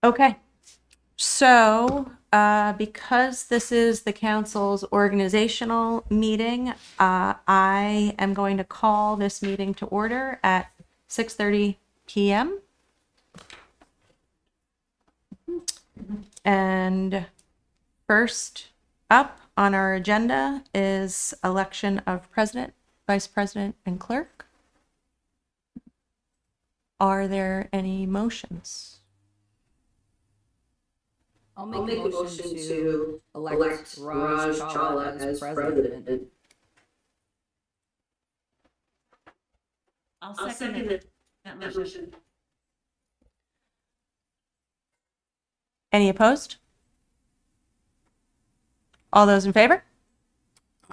Okay. So, because this is the council's organizational meeting, I am going to call this meeting to order at 6:30 p.m. And first up on our agenda is election of president, vice president, and clerk. Are there any motions? I'll make a motion to elect Raj Chawla as president. I'll second that motion. Any opposed? All those in favor?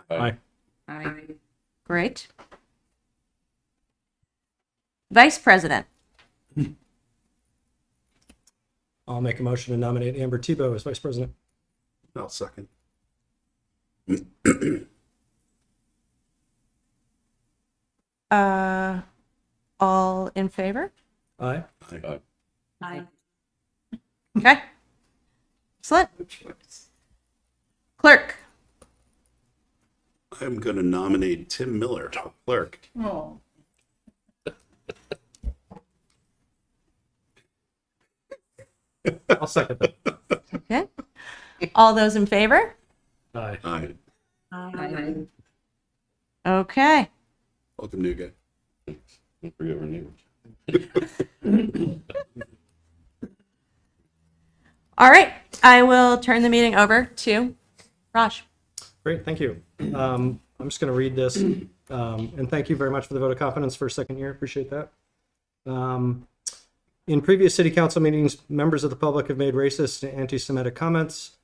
Aye. Aye. Great. Vice president. I'll make a motion to nominate Amber Tebow as vice president. I'll second. All in favor? Aye. Aye. Okay. Excellent. Clerk. I'm going to nominate Tim Miller to clerk. Oh. I'll second that. Okay. All those in favor? Aye. Aye. Aye. Okay. Welcome, new guy. Don't forget our neighbors. All right. I will turn the meeting over to Raj. Great, thank you. I'm just going to read this, and thank you very much for the vote of confidence for a second year. Appreciate that. In previous city council meetings, members of the public have made racist and anti-Semitic comments.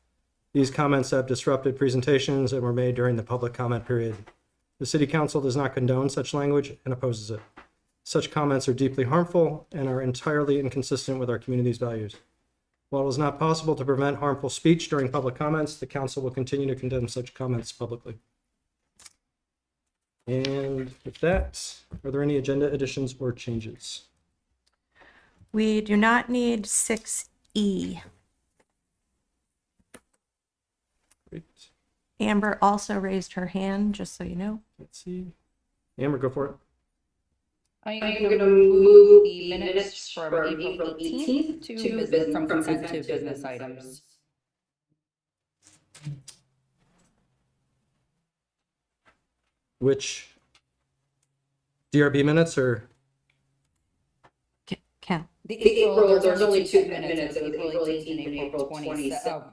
These comments have disrupted presentations and were made during the public comment period. The city council does not condone such language and opposes it. Such comments are deeply harmful and are entirely inconsistent with our community's values. While it is not possible to prevent harmful speech during public comments, the council will continue to condemn such comments publicly. And with that, are there any agenda additions or changes? We do not need 6E. Great. Amber also raised her hand, just so you know. Let's see. Amber, go for it. I'm going to move the minutes from April 18th to business, from consent to business items. Which DRB minutes or? Count. The April, there's only two minutes of April 18th and April 20th. Oh,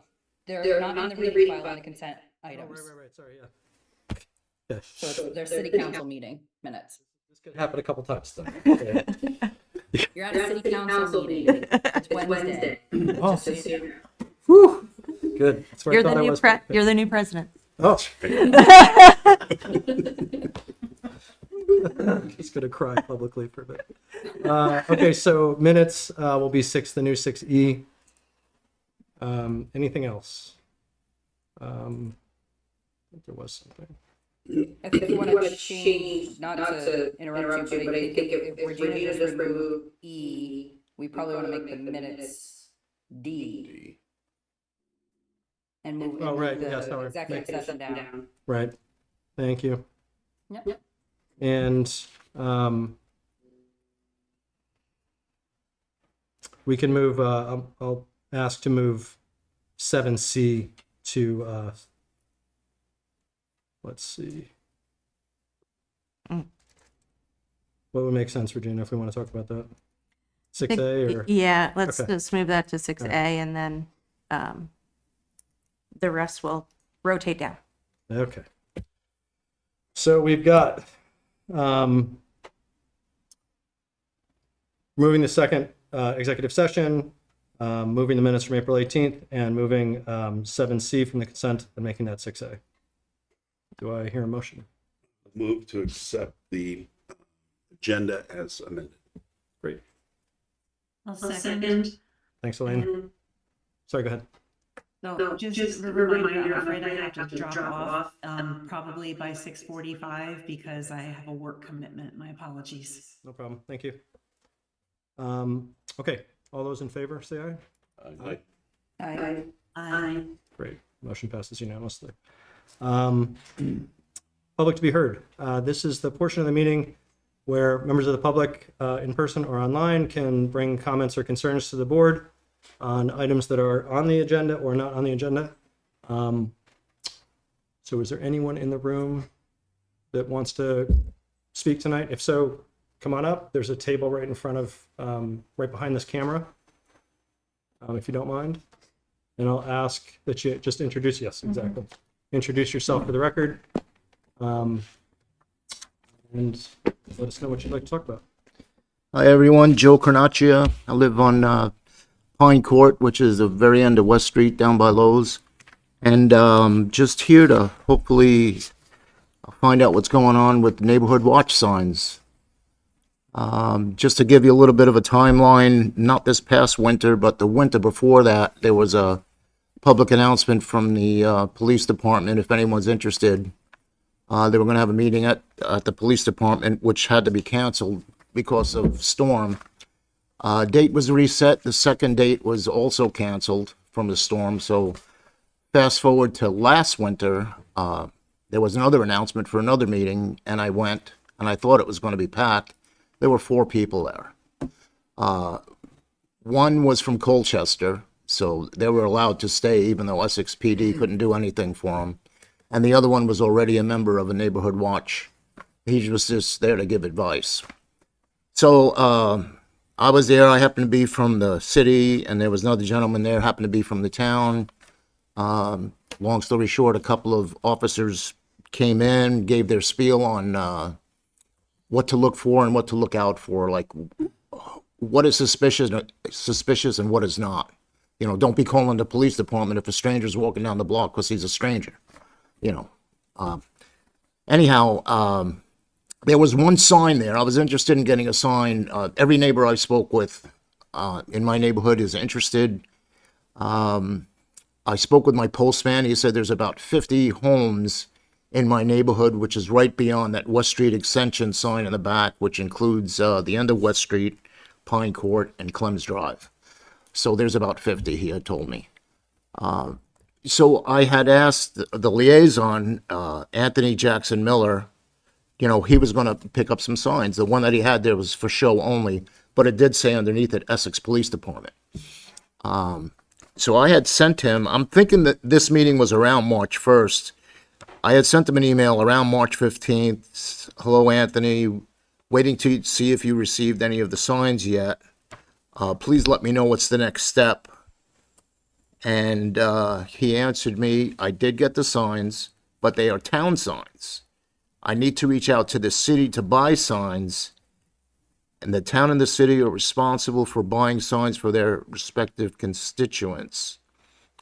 they're not in the reading file on the consent items. Right. Sorry, yeah. Yeah. So they're city council meeting minutes. This could happen a couple times though. Okay. You're at a city council meeting. It's Wednesday. Oh, Just so you know. whew. Good. That's where You're I thought the I new was. you're the new president. Oh. Just gonna cry publicly for a bit. Okay, so minutes will be the new 6E. Anything else? I think there was something. I think you want to change, not to interrupt you, but I think if Regina just remove E, we probably want to make the minutes D. And move Oh, right, the yes, sorry. executive session down. Right. Thank you. Yep. And we can move, I'll ask to move 7C to, let's see. What would make sense, Regina, if we want to talk about that? 6A or? Yeah, let's Okay. just move that to 6A and then the rest will rotate down. Okay. So we've got moving the second executive session, moving the minutes from April 18th, and moving 7C from the consent and making that 6A. Do I hear a motion? Move to accept the agenda as amended. Great. I'll second. Thanks, Elaine. Sorry, go ahead. So just a reminder, I'm afraid I have to drop off probably by 6:45 because I have a work commitment. My apologies. No problem. Thank you. Okay. All those in favor, say aye. Aye. Aye. Great. Motion passes unanimously. Public to be heard. This is the portion of the meeting where members of the public, in person or online, can bring comments or concerns to the board on items that are on the agenda or not on the agenda. So is there anyone in the room that wants to speak tonight? If so, come on up. There's a table right in front of, right behind this camera, if you don't mind. And I'll ask that you just introduce, yes, exactly. Introduce yourself for the record. And let us know what you'd like to talk about. Hi, everyone. Joe Carnaccia. I live on Pine Court, which is the very end of West Street down by Lowe's. And just here to hopefully find out what's going on with neighborhood watch signs. Just to give you a little bit of a timeline, not this past winter, but the winter before that, there was a public announcement from the police department, if anyone's interested. They were going to have a meeting at the police department, which had to be canceled because of storm. Date was reset. The second date was also canceled from the storm. So fast forward to last winter, there was another announcement for another meeting, and I went, and I thought it was going to be packed. There were 4 people there. One was from Colchester, so they were allowed to stay even though Essex PD couldn't do anything for them. And the other one was already a member of a neighborhood watch. He was just there to give advice. So I was there. I happened to be from the city, and there was another gentleman there, happened to be from the town. Long story short, a couple of officers came in, gave their spiel on what to look for and what to look out for, like what is suspicious and what is not. You know, don't be calling the police department if a stranger's walking down the block because he's a stranger. You know. Anyhow, there was one sign there. I was interested in getting a sign. Every neighbor I spoke with in my neighborhood is interested. I spoke with my postman. He said there's about 50 homes in my neighborhood, which is right beyond that West Street extension sign in the back, which includes the end of West Street, Pine Court, and Clems Drive. So there's about 50, he had told me. So I had asked the liaison, Anthony Jackson Miller, you know, he was going to pick up some signs. The one that he had there was for show only, but it did say underneath it, Essex Police Department. So I had sent him, I'm thinking that this meeting was around March 1st. I had sent him an email around March 15th. Hello, Anthony. Waiting to see if you received any of the signs yet. Please let me know what's the next step. And he answered me, I did get the signs, but they are town signs. I need to reach out to the city to buy signs, and the town and the city are responsible for buying signs for their respective constituents.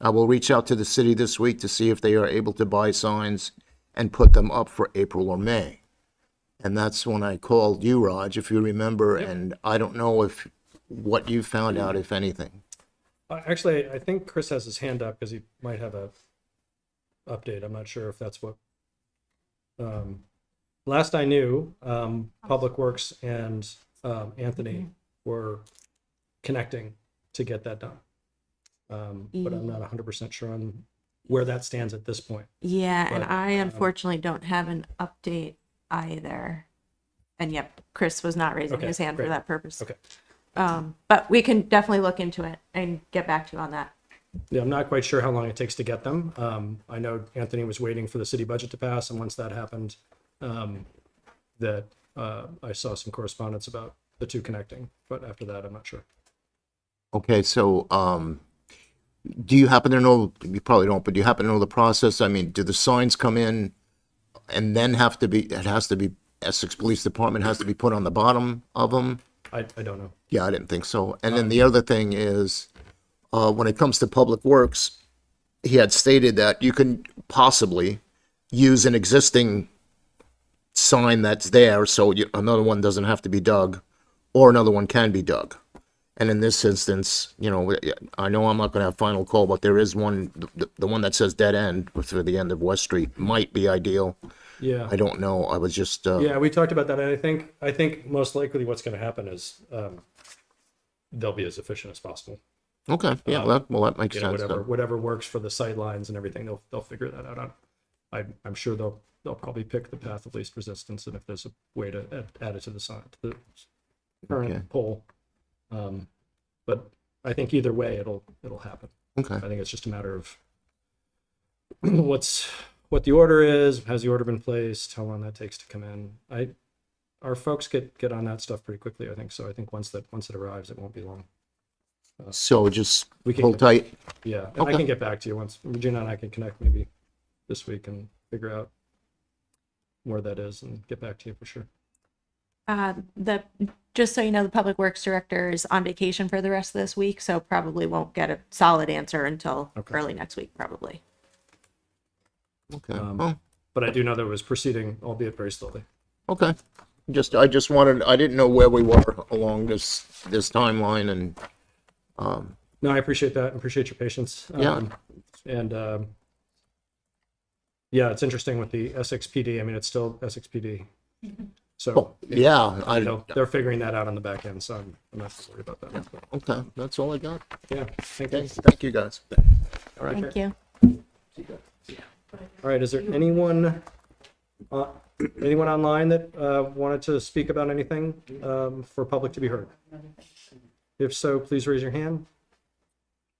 I will reach out to the city this week to see if they are able to buy signs and put them up for April or May. And that's when I called you, Raj, if you remember, and I don't know if what you found out, if anything. Actually, I think Chris has his hand up because he might have a update. I'm not sure if that's what. Last I knew, Public Works and Anthony were connecting to get that done. But I'm not 100% sure on where that stands at this point. Yeah, and But, I unfortunately don't have an update either. And yep, Chris was not raising Okay, his hand great. for that purpose. Okay. But we can definitely look into it and get back to you on that. Yeah, I'm not quite sure how long it takes to get them. I know Anthony was waiting for the city budget to pass, and once that happened, that I saw some correspondence about the two connecting. But after that, I'm not sure. Okay, so do you happen to know, you probably don't, but do you happen to know the process? I mean, do the signs come in and then have to be, it has to be, Essex Police Department has to be put on the bottom of them? I don't know. Yeah, I didn't think so. And then the other thing is, when it comes to Public Works, he had stated that you can possibly use an existing sign that's there, so another one doesn't have to be dug, or another one can be dug. And in this instance, you know, I know I'm not going to have final call, but there is one, the one that says dead end for the end of West Street might be ideal. Yeah. I don't know. I was just, Yeah, we talked about that, and I think most likely what's going to happen is they'll be as efficient as possible. Okay, yeah, that makes You know, sense. then. whatever works for the sight lines and everything, they'll figure that out. I'm sure they'll probably pick the path of least resistance, and if there's a way to add it to the sign, to the current Okay. pole. But I think either way, it'll happen. Okay. I think it's just a matter of what the order is, has the order been placed, how long that takes to come in. Our folks get on that stuff pretty quickly, I think. So I think once it arrives, it won't be long. So just We can hold tight. Yeah, and Okay. I can get back to you once Regina and I can connect maybe this week and figure out where that is and get back to you for sure. Just so you know, the Public Works Director is on vacation for the rest of this week, so probably won't get a solid answer until Okay. early next week, probably. Okay. But I do know that it was proceeding, albeit very slowly. Okay. I just wanted, I didn't know where we were along this timeline and, No, I appreciate that. I appreciate your patience. Yeah. And yeah, it's interesting with the Essex PD. I mean, it's still Essex PD. So oh, yeah, you know, they're figuring that out on the back end. So I'm not too worried about that. okay, that's all I got. Yeah. Thank you. Okay, thank you, guys. All right. Thank you. All right. Is there anyone online that wanted to speak about anything for public to be heard? If so, please raise your hand.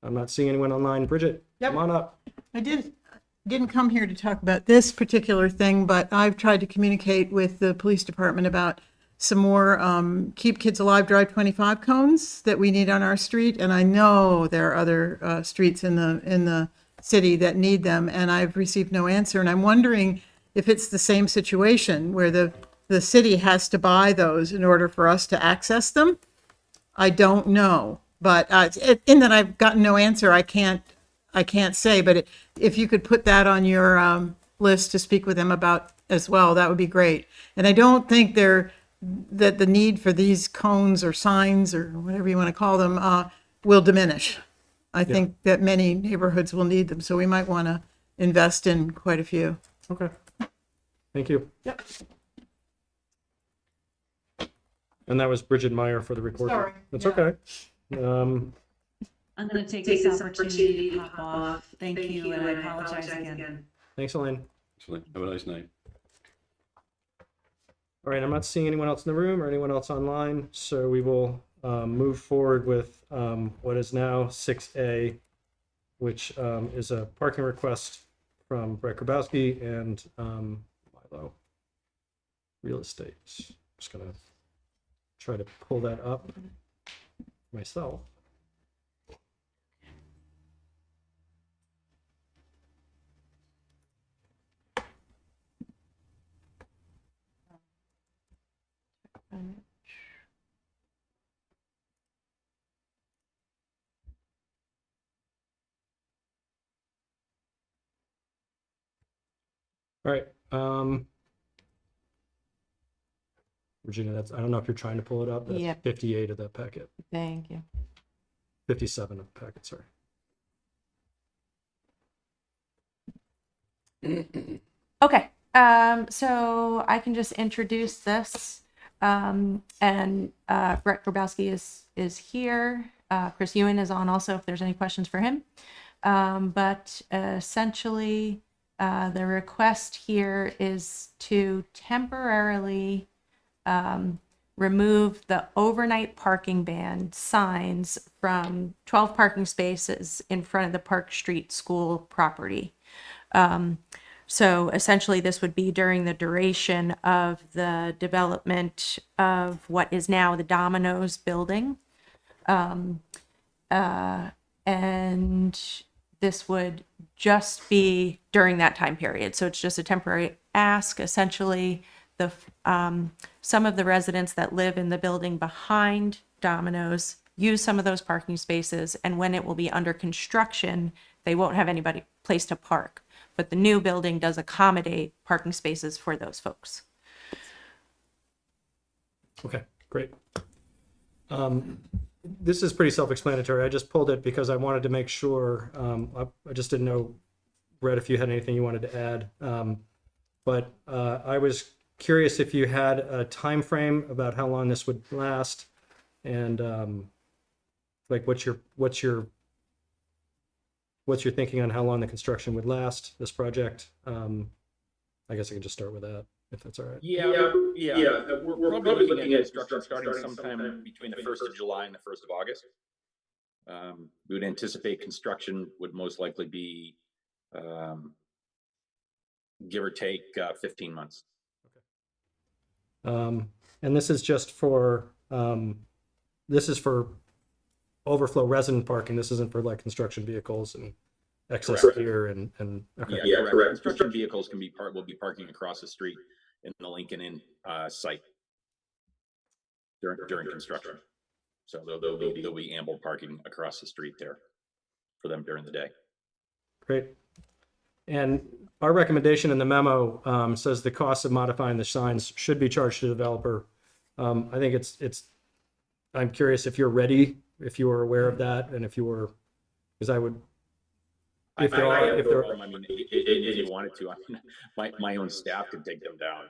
I'm not seeing anyone online. Bridget, Yep. come on up. I didn't come here to talk about this particular thing, but I've tried to communicate with the police department about some more Keep Kids Alive Drive 25 cones that we need on our street. And I know there are other streets in the city that need them, and I've received no answer. And I'm wondering if it's the same situation where the city has to buy those in order for us to access them. I don't know, but in that I've gotten no answer, I can't say. But if you could put that on your list to speak with them about as well, that would be great. And I don't think that the need for these cones or signs or whatever you want to call them will diminish. I think that many neighborhoods will need them, so we might want to invest in quite a few. Okay. Thank you. Yep. And that was Bridget Meyer for the recording. Sorry. That's Yeah. okay. I'm going to take this opportunity to hop off. Thank you, and I apologize again. Thanks, Elaine. Excellent. Have a nice night. All right, I'm not seeing anyone else in the room or anyone else online, so we will move forward with what is now 6A, which is a parking request from Brett Grabowski and Milo Real Estate. Just gonna try to pull that up myself. All right. Regina, I don't know if you're trying to pull it up. That's Yep. 58 of that packet. Thank you. 57 of the packet, sorry. Okay, so I can just introduce this. And Brett Grabowski is here. Chris Ewan is on also if there's any questions for him. But essentially, the request here is to temporarily remove the overnight parking ban signs from 12 parking spaces in front of the Park Street School property. So essentially, this would be during the duration of the development of what is now the Domino's building. And this would just be during that time period. So it's just a temporary ask. Essentially, some of the residents that live in the building behind Domino's use some of those parking spaces, and when it will be under construction, they won't have anybody place to park. But the new building does accommodate parking spaces for those folks. Okay, great. This is pretty self-explanatory. I just pulled it because I wanted to make sure. I just didn't know, Brett, if you had anything you wanted to add. But I was curious if you had a time frame about how long this would last, and like, what's your thinking on how long the construction would last, this project? I guess I can just start with that, if that's all right. Yeah. We're probably looking at construction starting sometime between the 1st of July and the 1st of August. We would anticipate construction would most likely be, give or take, 15 months. And this is just for, this is for overflow resident parking. This isn't for like construction vehicles and excess gear and okay. Yeah, correct. Construction vehicles will be parking across the street in the Lincoln Inn site during construction. So there'll be ample parking across the street there for them during the day. Great. And our recommendation in the memo says the cost of modifying the signs should be charged to the developer. I think I'm curious if you're ready, if you are aware of that, and if you were, because I would, if there are, I mean, if you wanted to, I mean, my own staff could take them down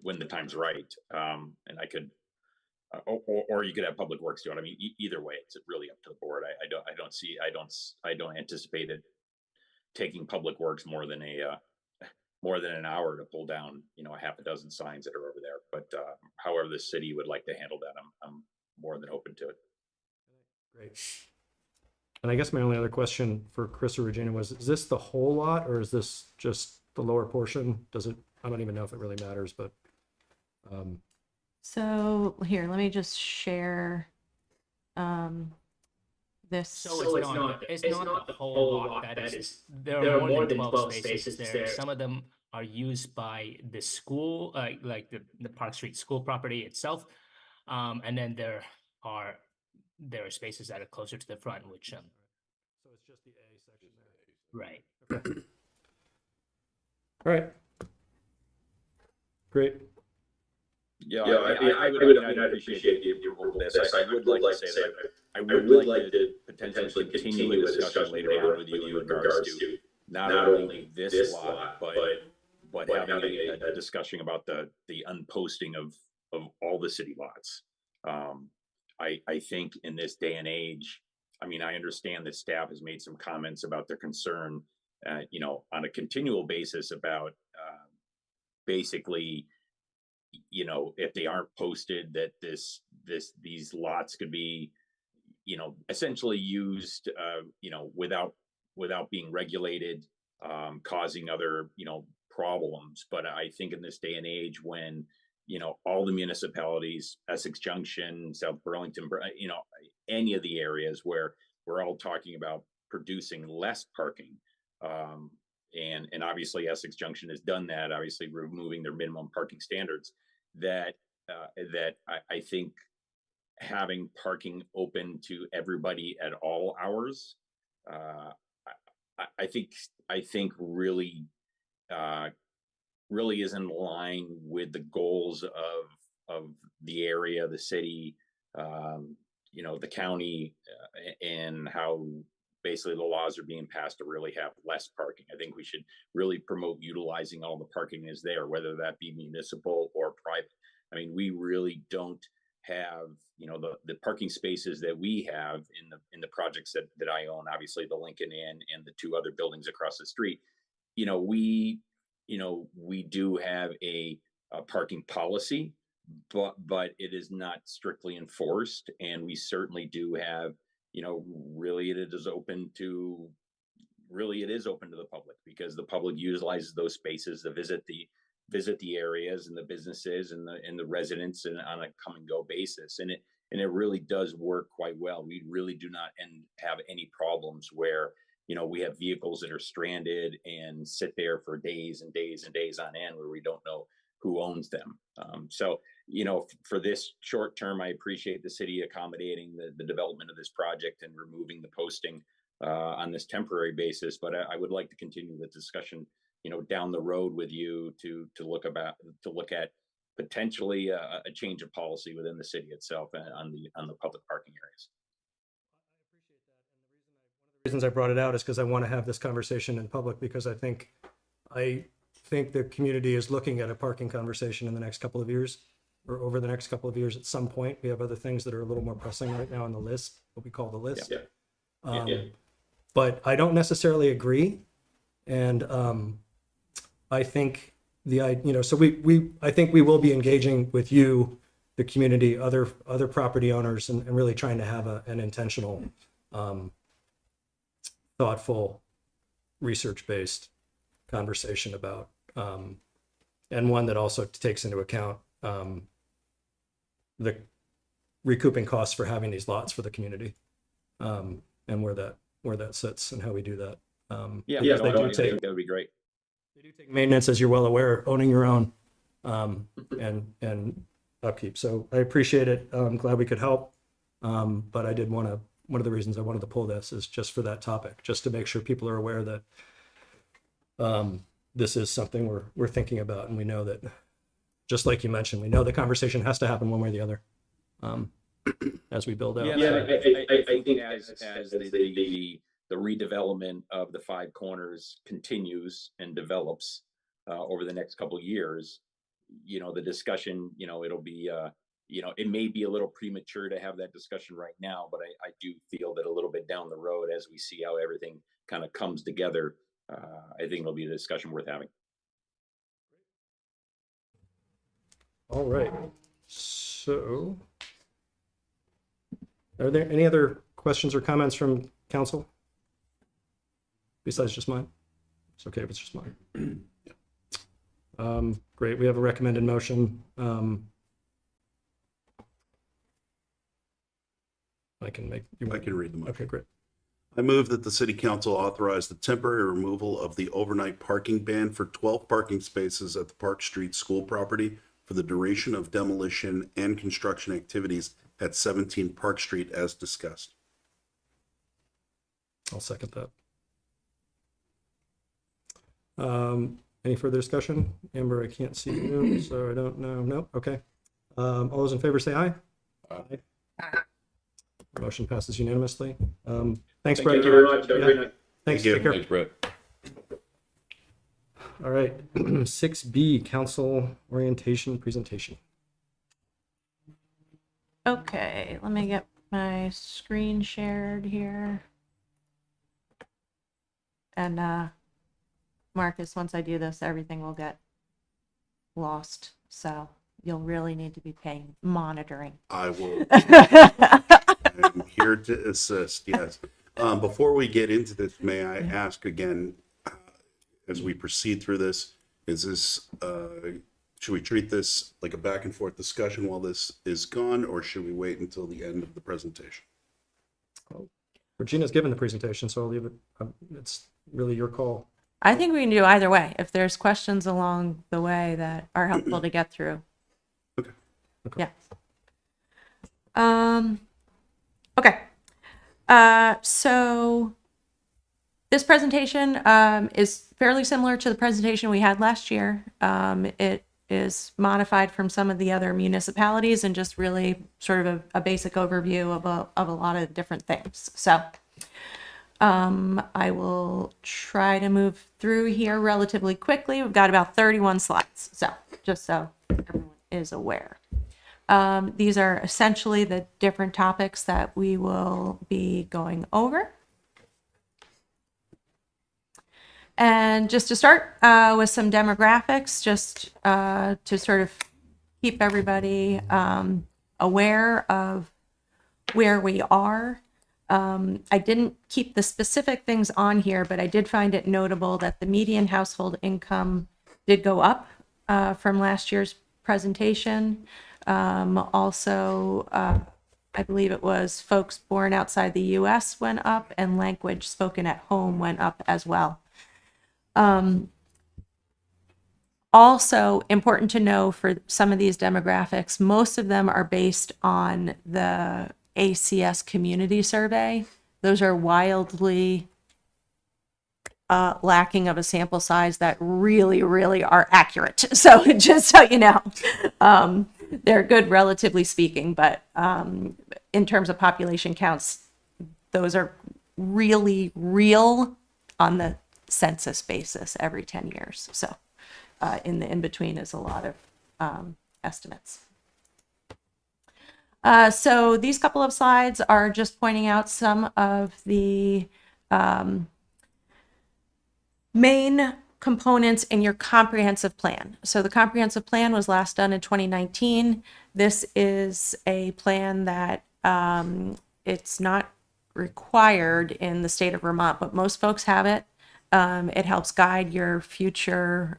when the time's right, and I could, or you could have Public Works do it. I mean, either way, it's really up to the board. I don't anticipate it taking Public Works more than an hour to pull down, a half a dozen signs that are over there. But however the city would like to handle that, I'm more than open to it. Great. And I guess my only other question for Chris or Regina was, is this the whole lot or is this just the lower portion? I don't even know if it really matters, but. So here, let me just share this. So it's not the whole lot. That is, there are more than 12 spaces there. Some of them are used by the school, like the Park Street school property itself, and then there are spaces that are closer to the front, which So it's just the A section there. right. Okay. All right. Great. Yeah, I would appreciate the approval of this. I would like to say that I would like to potentially continue a discussion later on with you in regards to not only this lot, but having a discussion about the unposting of all the city lots. I think in this day and age, I mean, I understand that staff has made some comments about their concern, on a continual basis about basically, if they aren't posted, that these lots could be, essentially used, without being regulated, causing other, problems. But I think in this day and age when, all the municipalities, Essex Junction, South Burlington, any of the areas where we're all talking about producing less parking, and obviously Essex Junction has done that, obviously removing their minimum parking standards, that I think having parking open to everybody at all hours, I think really is in line with the goals of the area, the city, the county, and how basically the laws are being passed to really have less parking. I think we should really promote utilizing all the parking is there, whether that be municipal or private. I mean, we really don't have, the parking spaces that we have in the projects that I own, obviously the Lincoln Inn and the two other buildings across the street. We do have a parking policy, but it is not strictly enforced. And we certainly do have, really it is open to the public, because the public utilizes those spaces to visit the areas and the businesses and the residents and on a come and go basis. And it really does work quite well. We really do not have any problems where, we have vehicles that are stranded and sit there for days and days and days on end where we don't know who owns them. So, for this short term, I appreciate the city accommodating the development of this project and removing the posting on this temporary basis. But I would like to continue the discussion, down the road with you to look at potentially a change of policy within the city itself on the public parking areas. The reasons I brought it out is because I want to have this conversation in public, because I think the community is looking at a parking conversation in the next couple of years. or over the next couple of years at some point. We have other things that are a little more pressing right now on the list, what we call the list. But I don't necessarily agree. And I think so I think we will be engaging with you, the community, other property owners, and really trying to have an intentional, thoughtful, research-based conversation about, and one that also takes into account the recouping costs for having these lots for the community, and where that sits and how we do that. Yeah, because I think that would be great. they do take maintenance, as you're well aware, owning your own, and upkeep. So I appreciate it. I'm glad we could help. But I did one of the reasons I wanted to pull this is just for that topic, just to make sure people are aware that this is something we're thinking about, and we know that, just like you mentioned, we know the conversation has to happen one way or the other as we build out. Yeah, I think as the redevelopment of the Five Corners continues and develops over the next couple of years, the discussion, it'll be, it may be a little premature to have that discussion right now, but I do feel that a little bit down the road, as we see how everything kind of comes together, I think it'll be a discussion worth having. All right. So, are there any other questions or comments from council? Besides just mine? It's okay if it's just mine. Great. We have a recommended motion. I can read the motion. Okay, great. I move that the city council authorize the temporary removal of the overnight parking ban for 12 parking spaces at the Park Street school property for the duration of demolition and construction activities at 17 Park Street as discussed. I'll second that. Any further discussion? Amber, I can't see you, so I don't know. No? Okay. All those in favor say aye. Aye. Motion passes unanimously. Thanks, Brett. Thank you very much. Have a great night. Thanks. Thank you. Take care. Thanks, Brett. All right. 6B, council orientation presentation. Okay, let me get my screen shared here. And Marcus, once I do this, everything will get lost. So you'll really need to be monitoring. I will. I'm here to assist, yes. Before we get into this, may I ask again, as we proceed through this, should we treat this like a back and forth discussion while this is gone, or should we wait until the end of the presentation? Well, Regina's given the presentation, so I'll leave it. It's really your call. I think we can do either way. If there's questions along the way that are helpful to get through. Okay. Yeah. Okay. So this presentation is fairly similar to the presentation we had last year. It is modified from some of the other municipalities and just really sort of a basic overview of a lot of different things. So I will try to move through here relatively quickly. We've got about 31 slides. So just so everyone is aware. These are essentially the different topics that we will be going over. And just to start with some demographics, just to sort of keep everybody aware of where we are. I didn't keep the specific things on here, but I did find it notable that the median household income did go up from last year's presentation. Also, I believe it was folks born outside the U.S. went up, and language spoken at home went up as well. Also important to know for some of these demographics, most of them are based on the ACS community survey. Those are wildly lacking of a sample size that really, really are accurate. So just so you know, they're good relatively speaking, but in terms of population counts, those are really real on the census basis every 10 years. So in the in-between is a lot of estimates. So these couple of slides are just pointing out some of the main components in your comprehensive plan. So the comprehensive plan was last done in 2019. This is a plan that it's not required in the state of Vermont, but most folks have it. It helps guide your future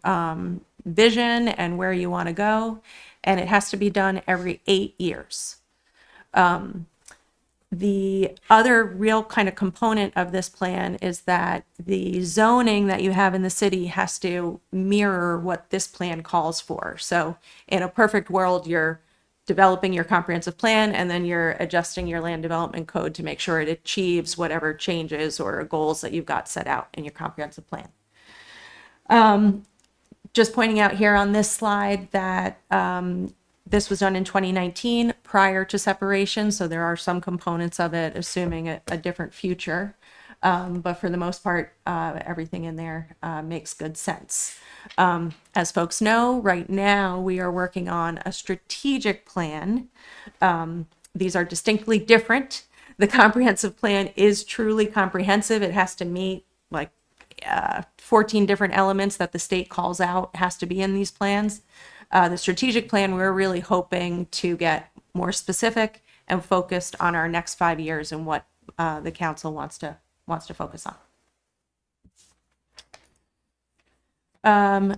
vision and where you want to go. And it has to be done every 8 years. The other real kind of component of this plan is that the zoning that you have in the city has to mirror what this plan calls for. So in a perfect world, you're developing your comprehensive plan and then you're adjusting your land development code to make sure it achieves whatever changes or goals that you've got set out in your comprehensive plan. Just pointing out here on this slide that this was done in 2019 prior to separation, so there are some components of it assuming a different future. But for the most part, everything in there makes good sense. As folks know, right now we are working on a strategic plan. These are distinctly different. The comprehensive plan is truly comprehensive. It has to meet like 14 different elements that the state calls out has to be in these plans. The strategic plan, we're really hoping to get more specific and focused on our next 5 years and what the council wants to focus on.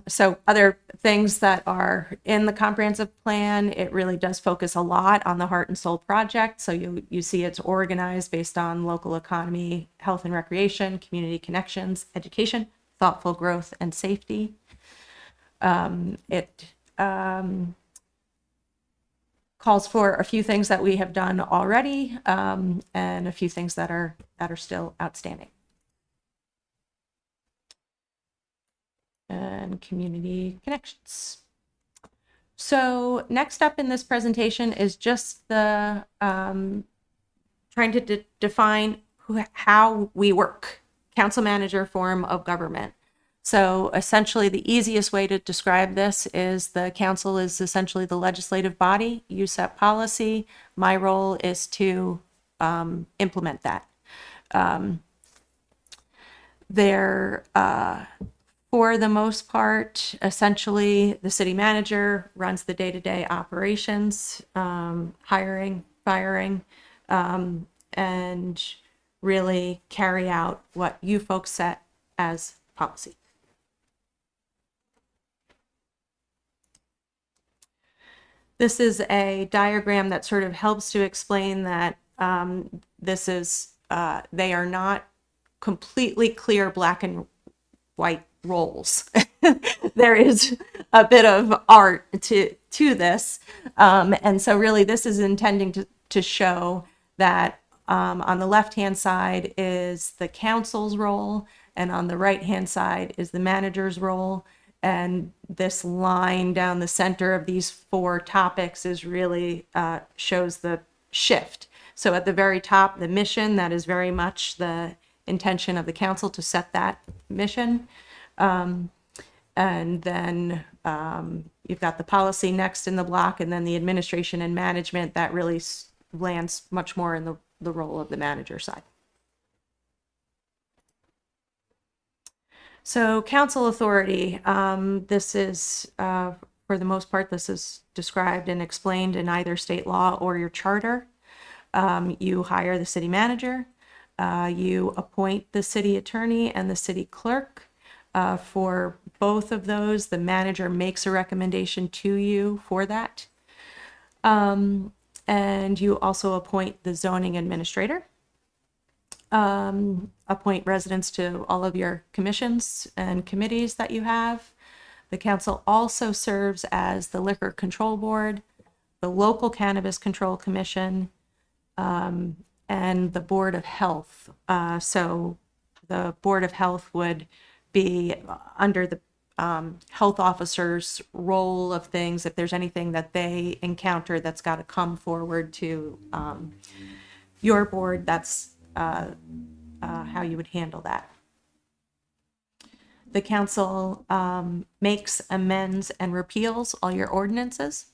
So other things that are in the comprehensive plan, it really does focus a lot on the Heart and Soul project. So you see it's organized based on local economy, health and recreation, community connections, education, thoughtful growth, and safety. It calls for a few things that we have done already, and a few things that are still outstanding. And community connections. So next up in this presentation is just the trying to define how we work, council manager form of government. So essentially the easiest way to describe this is the council is essentially the legislative body. You set policy. My role is to implement that. For the most part, essentially the city manager runs the day-to-day operations, hiring, firing, and really carry out what you folks set as policy. This is a diagram that sort of helps to explain that they are not completely clear black and white roles. There is a bit of art to this. And so really this is intending to show that on the left-hand side is the council's role, and on the right-hand side is the manager's role. And this line down the center of these 4 topics is really shows the shift. So at the very top, the mission, that is very much the intention of the council to set that mission. And then you've got the policy next in the block, and then the administration and management that really lands much more in the role of the manager side. So council authority, this is, for the most part, this is described and explained in either state law or your charter. You hire the city manager, you appoint the city attorney and the city clerk. For both of those, the manager makes a recommendation to you for that. And you also appoint the zoning administrator. Appoint residents to all of your commissions and committees that you have. The council also serves as the Liquor Control Board, the Local Cannabis Control Commission, and the Board of Health. So the Board of Health would be under the health officer's role of things. If there's anything that they encounter that's got to come forward to your board, that's how you would handle that. The council makes, amends, and repeals all your ordinances.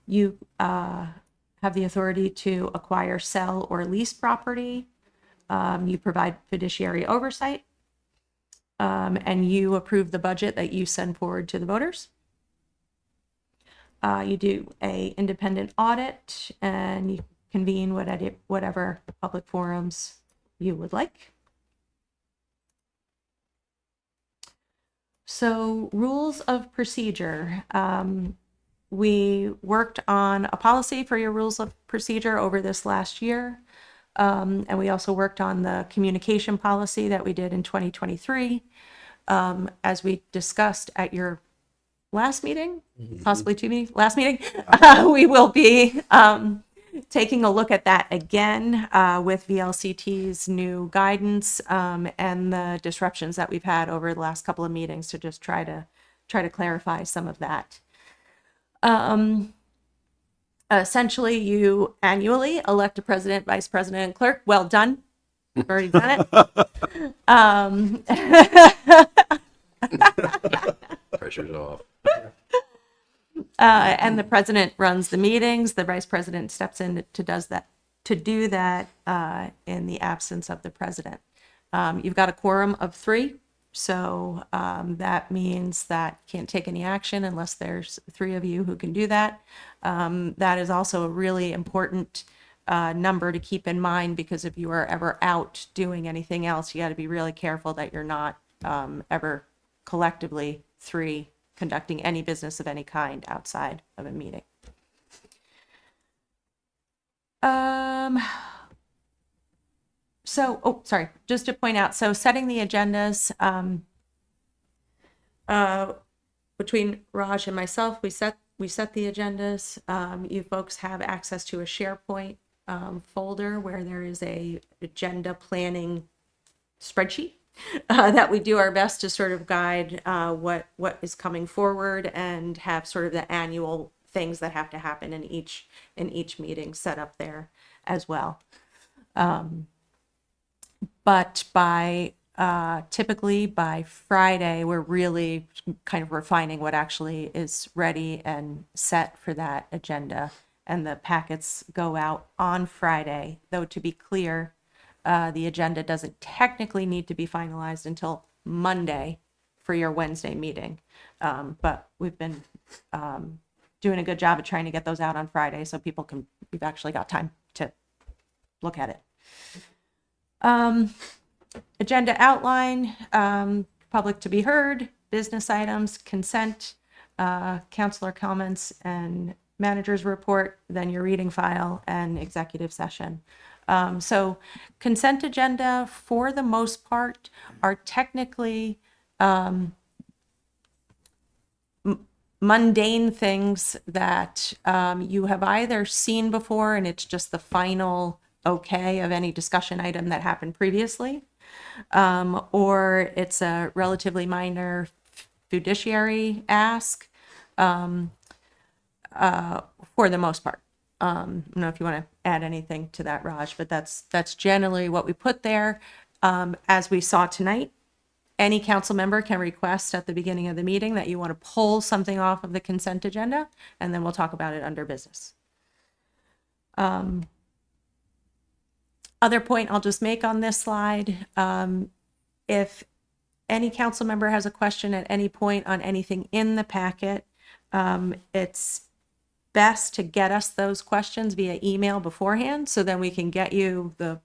You have the authority to acquire, sell, or lease property. You provide fiduciary oversight. And you approve the budget that you send forward to the voters. You do a independent audit, and you convene whatever public forums you would like. So, rules of procedure. We worked on a policy for your rules of procedure over this last year. And we also worked on the communication policy that we did in 2023. As we discussed at your last meeting, possibly last meeting, we will be taking a look at that again with VLCT's new guidance and the disruptions that we've had over the last couple of meetings to just try to clarify some of that. Essentially, you annually elect a president, vice president, and clerk. Well done. We've already done it. Pressure's off. And the president runs the meetings. The vice president steps in to do that in the absence of the president. You've got a quorum of 3, so that means that you can't take any action unless there's 3 of you who can do that. That is also a really important number to keep in mind, because if you are ever out doing anything else, you got to be really careful that you're not ever collectively 3 conducting any business of any kind outside of a meeting. Just to point out, so setting the agendas, between Raj and myself, we set the agendas. You folks have access to a SharePoint folder where there is a agenda planning spreadsheet that we do our best to sort of guide what is coming forward, and have sort of the annual things that have to happen in each meeting set up there as well. But typically by Friday, we're really kind of refining what actually is ready and set for that agenda, and the packets go out on Friday. Though, to be clear, the agenda doesn't technically need to be finalized until Monday for your Wednesday meeting. But we've been doing a good job of trying to get those out on Friday so we've actually got time to look at it. Agenda outline, public to be heard, business items, consent, counselor comments, and manager's report, then your reading file and executive session. So consent agenda, for the most part, are technically mundane things that you have either seen before and it's just the final okay of any discussion item that happened previously, or it's a relatively minor fiduciary ask for the most part. I don't know if you want to add anything to that, Raj, but that's generally what we put there. As we saw tonight, any council member can request at the beginning of the meeting that you want to pull something off of the consent agenda, and then we'll talk about it under business. Other point I'll just make on this slide, if any council member has a question at any point on anything in the packet, it's best to get us those questions via email beforehand, so then we can get you the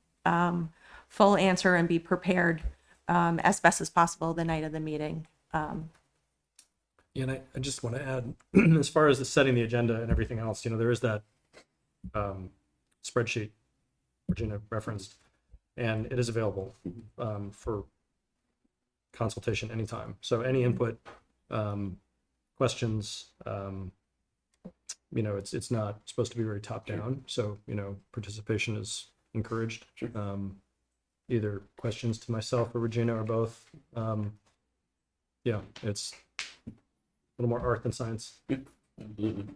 full answer and be prepared as best as possible the night of the meeting. Yeah, and I just want to add, as far as the setting the agenda and everything else, there is that spreadsheet Virginia referenced, and it is available for consultation anytime. So any input, questions, it's not supposed to be very top down. So, participation is encouraged. Sure. Either questions to myself or Regina or both. It's a little more art than science. Absolutely.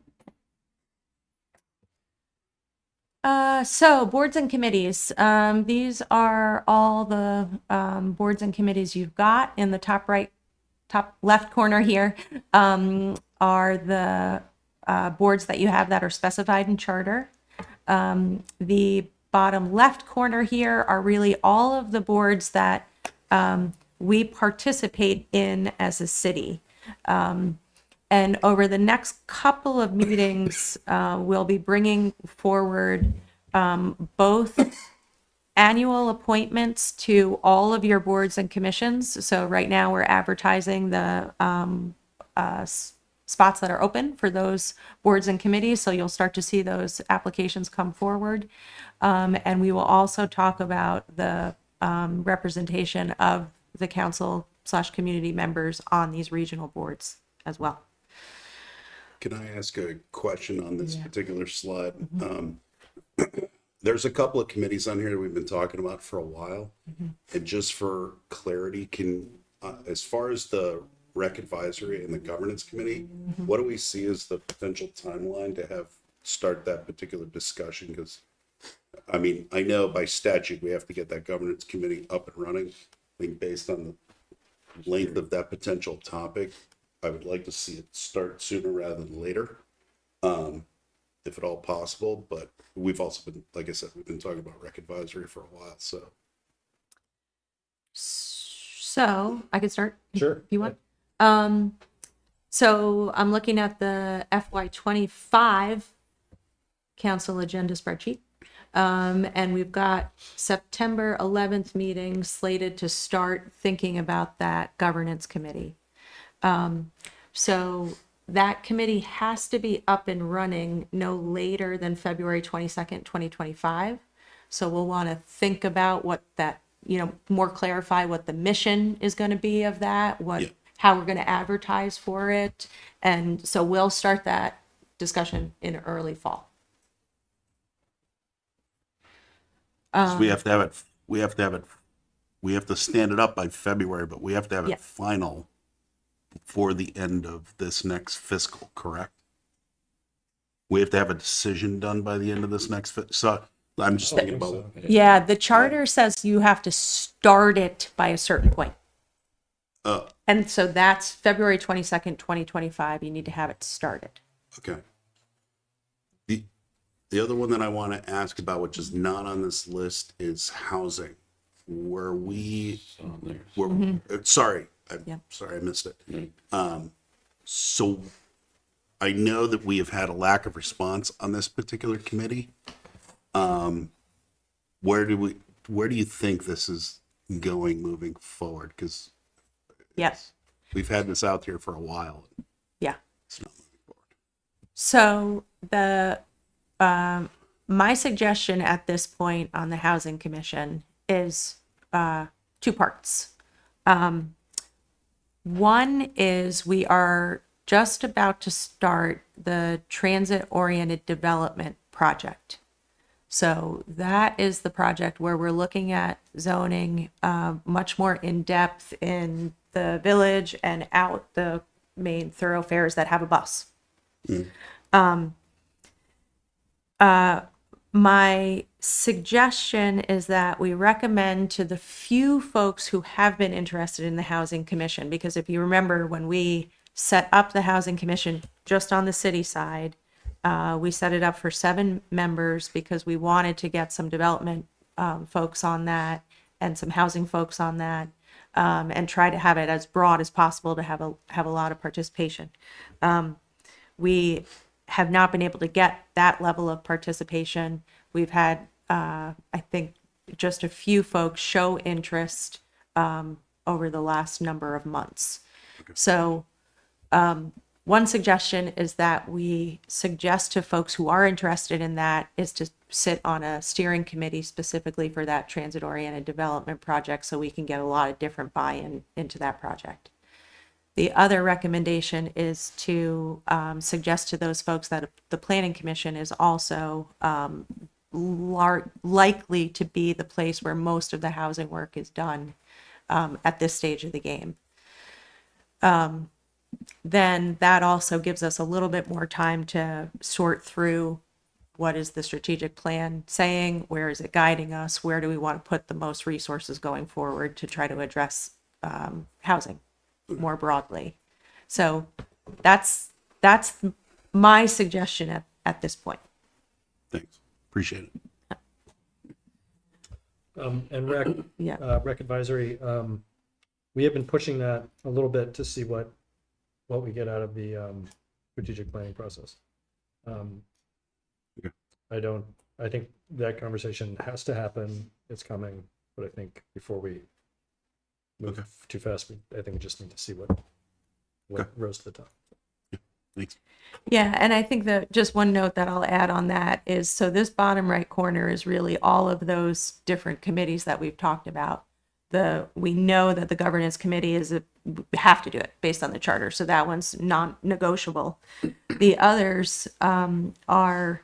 So boards and committees. These are all the boards and committees you've got. In the top left corner here are the boards that you have that are specified in charter. The bottom left corner here are really all of the boards that we participate in as a city. And over the next couple of meetings, we'll be bringing forward both annual appointments to all of your boards and commissions. So right now we're advertising the spots that are open for those boards and committees. So you'll start to see those applications come forward. And we will also talk about the representation of the council/community members on these regional boards as well. Can I ask a question on this particular slide? There's a couple of committees on here that we've been talking about for a while. And just for clarity, as far as the rec advisory and the governance committee, what do we see as the potential timeline to start that particular discussion? Because I mean, I know by statute, we have to get that governance committee up and running. I think based on the length of that potential topic, I would like to see it start sooner rather than later, if at all possible. But we've also been, like I said, we've been talking about rec advisory for a while. So I can start. Sure. If you want. So I'm looking at the FY25 council agenda spreadsheet. And we've got September 11th meeting slated to start thinking about that governance committee. So that committee has to be up and running no later than February 22nd, 2025. So we'll want to think about what that, more clarify what the mission is going to be of that, how we're going to advertise for it. And so we'll start that discussion in early fall. So we have to have it, we have to stand it up by February, but we have to have it final before the end of this next fiscal, correct? We have to have a decision done by the end of this next so I'm just thinking about it. Yeah, the charter says you have to start it by a certain point. And so that's February 22nd, 2025. You need to have it started. Okay. The other one that I want to ask about, which is not on this list, is housing. Sorry, I missed it. So I know that we have had a lack of response on this particular committee. Where do you think this is going moving forward? Because Yes. we've had this out here for a while. Yeah. It's not moving forward. So my suggestion at this point on the Housing Commission is two parts. One is we are just about to start the transit-oriented development project. So that is the project where we're looking at zoning much more in depth in the village and out the main thoroughfares that have a bus. My suggestion is that we recommend to the few folks who have been interested in the Housing Commission, because if you remember when we set up the Housing Commission just on the city side, we set it up for 7 members because we wanted to get some development folks on that and some housing folks on that, and try to have it as broad as possible to have a lot of participation. We have not been able to get that level of participation. We've had, I think, just a few folks show interest over the last number of months. So one suggestion is that we suggest to folks who are interested in that is to sit on a steering committee specifically for that transit-oriented development project so we can get a lot of different buy-in into that project. The other recommendation is to suggest to those folks that the Planning Commission is also likely to be the place where most of the housing work is done at this stage of the game. Then that also gives us a little bit more time to sort through what is the strategic plan saying, where is it guiding us, where do we want to put the most resources going forward to try to address housing more broadly. So that's my suggestion at this point. Thanks. Appreciate it. And rec, Yeah. rec advisory, we have been pushing that a little bit to see what we get out of the strategic planning process. Okay. I think that conversation has to happen. It's coming, but I think before we move Okay. too fast, I think we just need to see what Okay. rose to the top. Thanks. Yeah, and I think that just one note that I'll add on that is, so this bottom right corner is really all of those different committees that we've talked about. We know that the governance committee have to do it based on the charter, so that one's non-negotiable. The others are,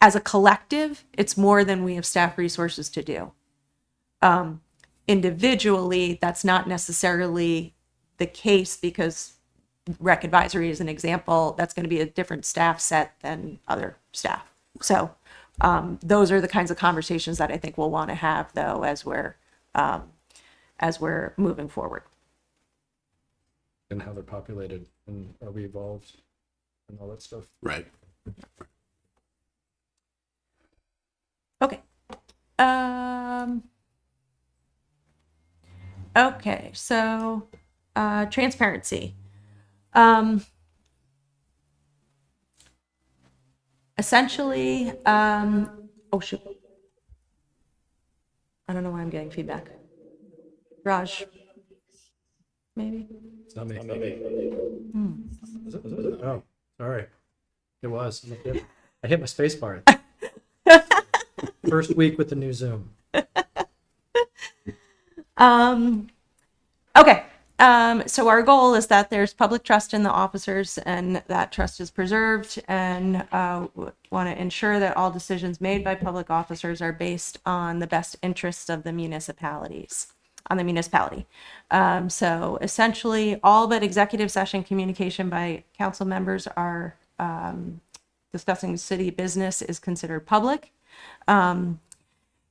as a collective, it's more than we have staff resources to do. Individually, that's not necessarily the case, because rec advisory is an example. That's going to be a different staff set than other staff. So those are the kinds of conversations that I think we'll want to have, though, as we're moving forward. And how they're populated, and are we evolved, and all that stuff. Right. Okay. Okay, so transparency. Essentially, oh shoot. I don't know why I'm getting feedback. Raj, maybe? It's not me. Was it? Oh, sorry. It was. I hit my space bar. First week with the new Zoom. Okay. So our goal is that there's public trust in the officers, and that trust is preserved, and want to ensure that all decisions made by public officers are based on the best interests of the municipality. So essentially, all but executive session communication by council members are discussing city business is considered public.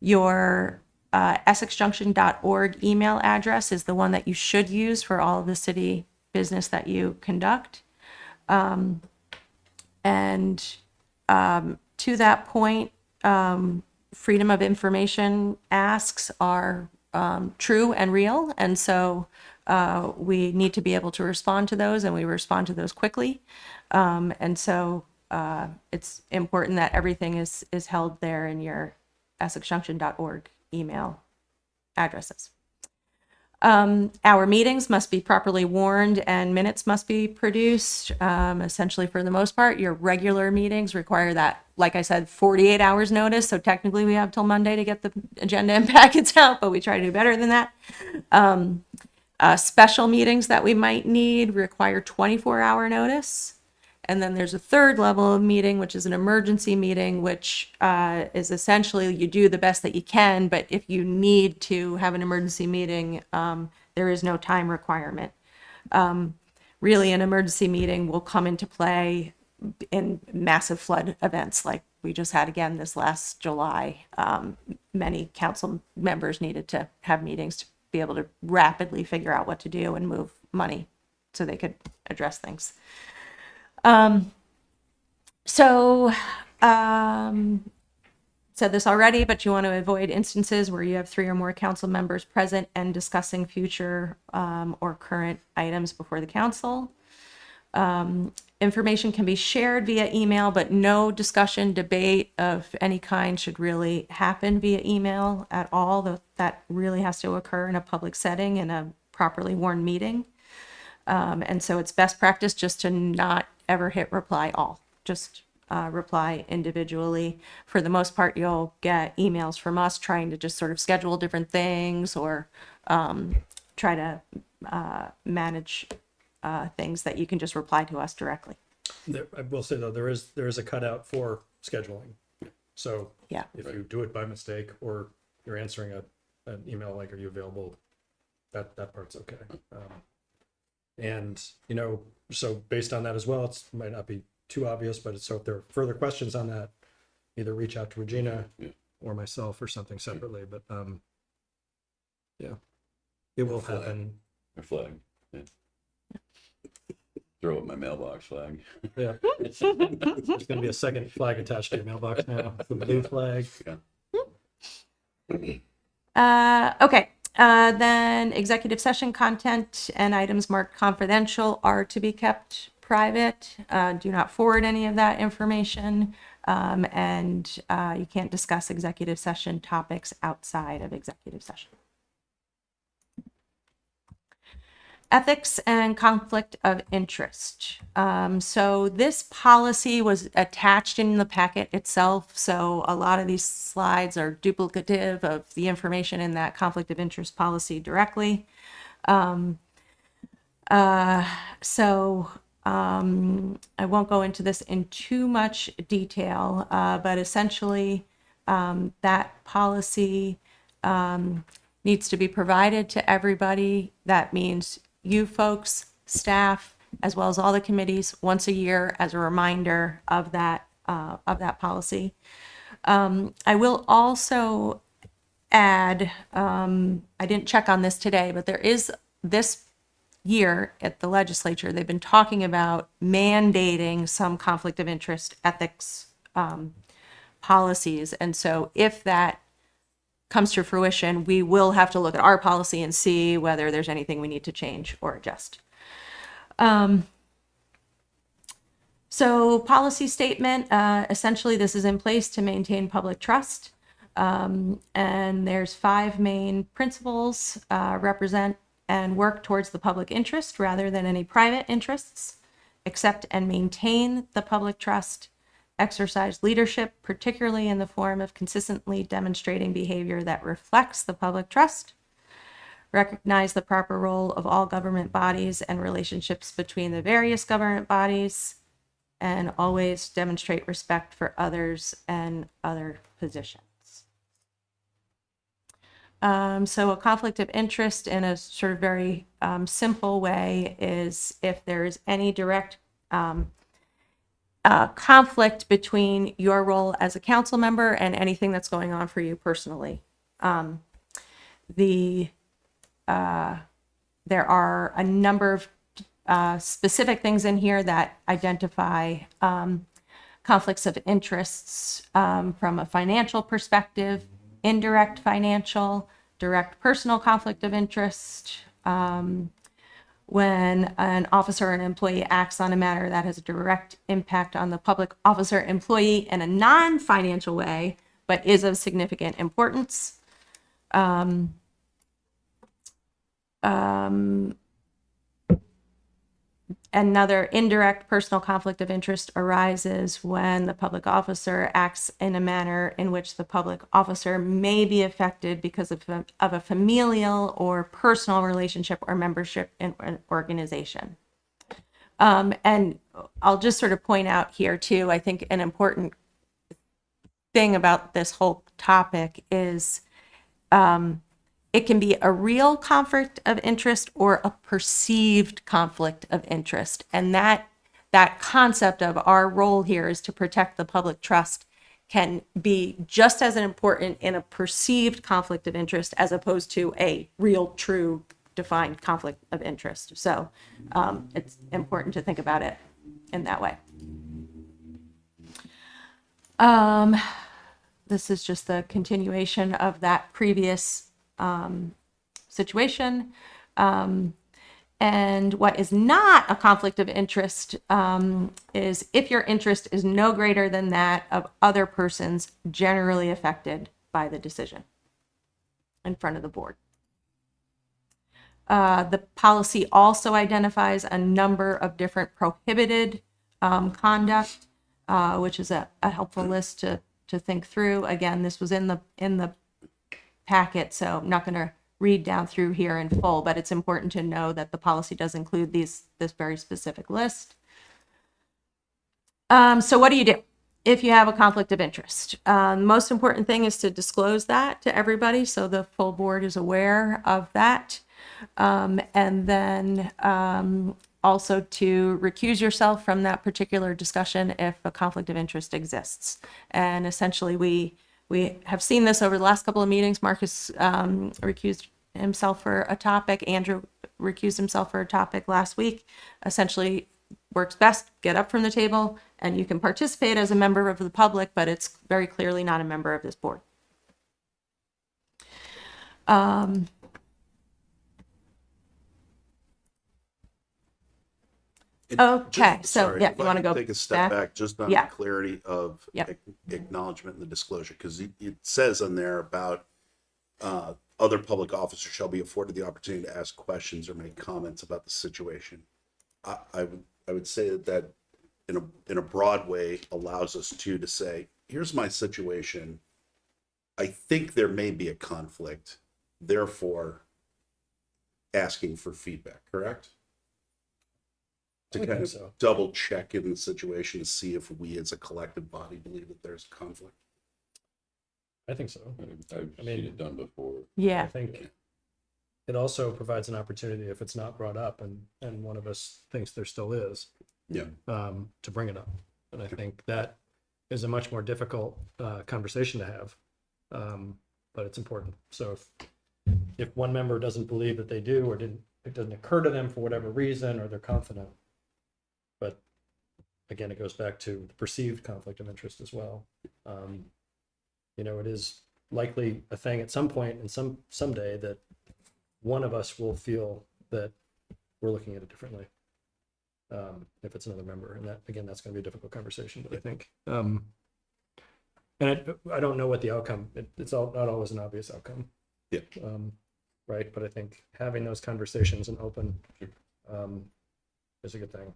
Your EssexJunction.org email address is the one that you should use for all of the city business that you conduct. And to that point, freedom of information asks are true and real. And so we need to be able to respond to those, and we respond to those quickly. And so it's important that everything is held there in your EssexJunction.org email addresses. Our meetings must be properly warned, and minutes must be produced. Essentially, for the most part, your regular meetings require that, like I said, 48 hours notice. So technically we have till Monday to get the agenda and packets out, but we try to do better than that. Special meetings that we might need require 24-hour notice. And then there's a third level of meeting, which is an emergency meeting, which is essentially you do the best that you can, but if you need to have an emergency meeting, there is no time requirement. Really, an emergency meeting will come into play in massive flood events like we just had again this last July. Many council members needed to have meetings to be able to rapidly figure out what to do and move money so they could address things. Said this already, but you want to avoid instances where you have 3 or more council members present and discussing future or current items before the council. Information can be shared via email, but no discussion, debate of any kind should really happen via email at all. That really has to occur in a public setting in a properly warned meeting. And so it's best practice just to not ever hit reply all, just reply individually. For the most part, you'll get emails from us trying to just sort of schedule different things or try to manage things that you can just reply to us directly. I will say though, there is a cutout for scheduling. So Yeah. if you do it by mistake or you're answering an email like, are you available? That part's okay. And, so based on that as well, it might not be too obvious, but so if there are further questions on that, either reach out to Regina or myself or something separately, but yeah, it will happen. Or flag. Yeah. Throw up my mailbox flag. Yeah. There's going to be a second flag attached to your mailbox now, the blue flag. Okay. Then executive session content and items marked confidential are to be kept private. Do not forward any of that information. And you can't discuss executive session topics outside of executive session. Ethics and conflict of interest. So this policy was attached in the packet itself. So a lot of these slides are duplicative of the information in that conflict of interest policy directly. I won't go into this in too much detail, but essentially that policy needs to be provided to everybody. That means you folks, staff, as well as all the committees once a year as a reminder of that policy. I will also add, I didn't check on this today, but there is this year at the legislature, they've been talking about mandating some conflict of interest ethics policies. And so if that comes to fruition, we will have to look at our policy and see whether there's anything we need to change or adjust. So policy statement, essentially this is in place to maintain public trust. And there's 5 main principles: represent and work towards the public interest rather than any private interests, accept and maintain the public trust, exercise leadership, particularly in the form of consistently demonstrating behavior that reflects the public trust, recognize the proper role of all government bodies and relationships between the various government bodies, and always demonstrate respect for others and other positions. So a conflict of interest in a sort of very simple way is if there is any direct conflict between your role as a council member and anything that's going on for you personally. There are a number of specific things in here that identify conflicts of interests from a financial perspective, indirect financial, direct personal conflict of interest, when an officer or an employee acts on a matter that has a direct impact on the public officer employee in a non-financial way, but is of significant importance. Another indirect personal conflict of interest arises when the public officer acts in a manner in which the public officer may be affected because of a familial or personal relationship or membership in an organization. And I'll just sort of point out here too, I think an important thing about this whole topic is it can be a real conflict of interest or a perceived conflict of interest. And that concept of our role here is to protect the public trust can be just as important in a perceived conflict of interest as opposed to a real, true, defined conflict of interest. So it's important to think about it in that way. This is just the continuation of that previous situation. And what is not a conflict of interest is if your interest is no greater than that of other persons generally affected by the decision in front of the board. The policy also identifies a number of different prohibited conduct, which is a helpful list to think through. Again, this was in the packet, so I'm not going to read down through here in full, but it's important to know that the policy does include this very specific list. So what do you do if you have a conflict of interest? The most important thing is to disclose that to everybody so the full board is aware of that. And then also to recuse yourself from that particular discussion if a conflict of interest exists. And essentially we have seen this over the last couple of meetings. Marcus recused himself for a topic. Andrew recused himself for a topic last week. Essentially, works best, get up from the table, and you can participate as a member of the public, but it's very clearly not a member of this board. Okay, so, sorry, yeah, if you I want to could go take a step back? back just on Yeah. the clarity of Yep. acknowledgement and the disclosure, because it says on there about other public officers shall be afforded the opportunity to ask questions or make comments about the situation. I would say that in a broad way allows us to say, here's my situation. I think there may be a conflict, therefore asking for feedback, correct? To I kind think of so. double check in the situation to see if we as a collective body believe that there's a conflict. I think so. I've seen it done before. I Yeah, think it also provides an opportunity if it's not brought up and one of us thinks there still is, Yeah. to bring it up. And I think that is a much more difficult conversation to have, but it's important. So if one member doesn't believe that they do, or it doesn't occur to them for whatever reason, or they're confident, but again, it goes back to the perceived conflict of interest as well. It is likely a thing at some point and someday that one of us will feel that we're looking at it differently. If it's another member, and that, again, that's going to be a difficult conversation, but I think, and I don't know what the outcome, it's not always an obvious outcome. Yeah. Right. But I think having those conversations and open, is a good thing.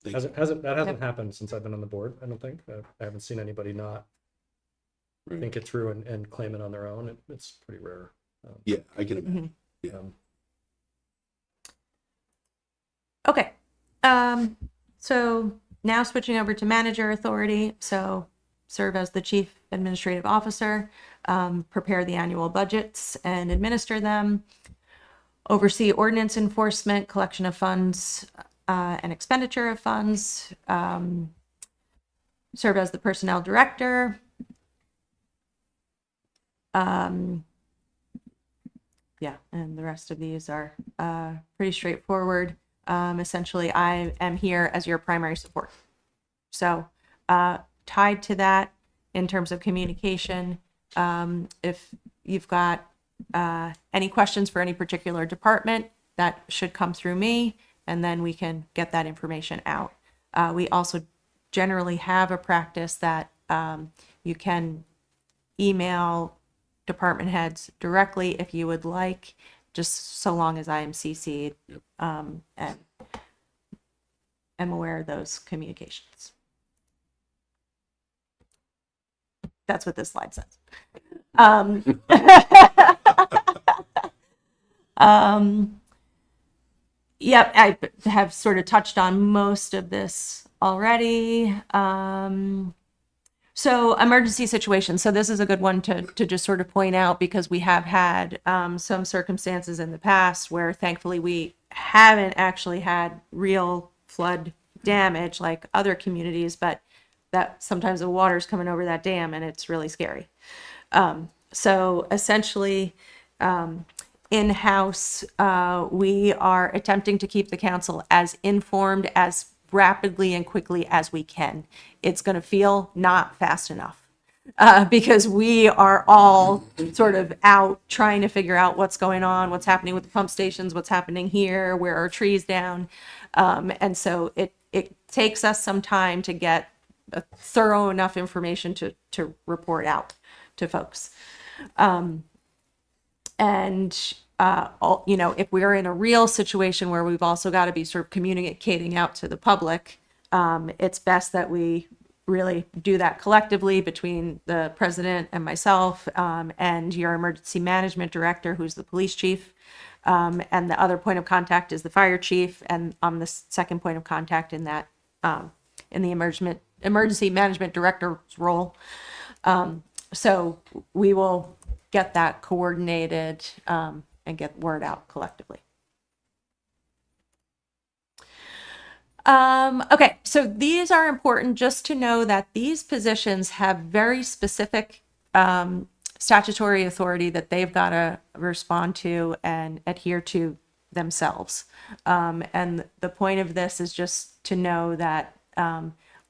But that hasn't happened since I've been on the board. I don't think I haven't seen anybody not think it through and claim it on their own. It's pretty rare. Yeah, I can imagine. Yeah. okay. So now switching over to manager authority. So serve as the chief administrative officer, prepare the annual budgets and administer them, oversee ordinance enforcement, collection of funds, and expenditure of funds, serve as the personnel director. Yeah, and the rest of these are pretty straightforward. Essentially, I am here as your primary support. So tied to that in terms of communication, if you've got any questions for any particular department, that should come through me, and then we can get that information out. We also generally have a practice that you can email department heads directly if you would like, just so long as I am CC'd and am aware of those communications. That's what this slide says. Yep, I have sort of touched on most of this already. So emergency situations. So this is a good one to just sort of point out, because we have had some circumstances in the past where thankfully we haven't actually had real flood damage like other communities, but that sometimes the water's coming over that dam and it's really scary. So essentially, in-house, we are attempting to keep the council as informed as rapidly and quickly as we can. It's going to feel not fast enough because we are all sort of out trying to figure out what's going on, what's happening with the pump stations, what's happening here, where are trees down. And so it takes us some time to get a thorough enough information to report out to folks. If we're in a real situation where we've also got to be sort of communicating out to the public, it's best that we really do that collectively between the president and myself, and your emergency management director, who's the police chief. And the other point of contact is the fire chief. And I'm the second point of contact in that, in the emergency management director's role. So we will get that coordinated, and get word out collectively. Okay, so these are important just to know that these positions have very specific statutory authority that they've got to respond to and adhere to themselves. And the point of this is just to know that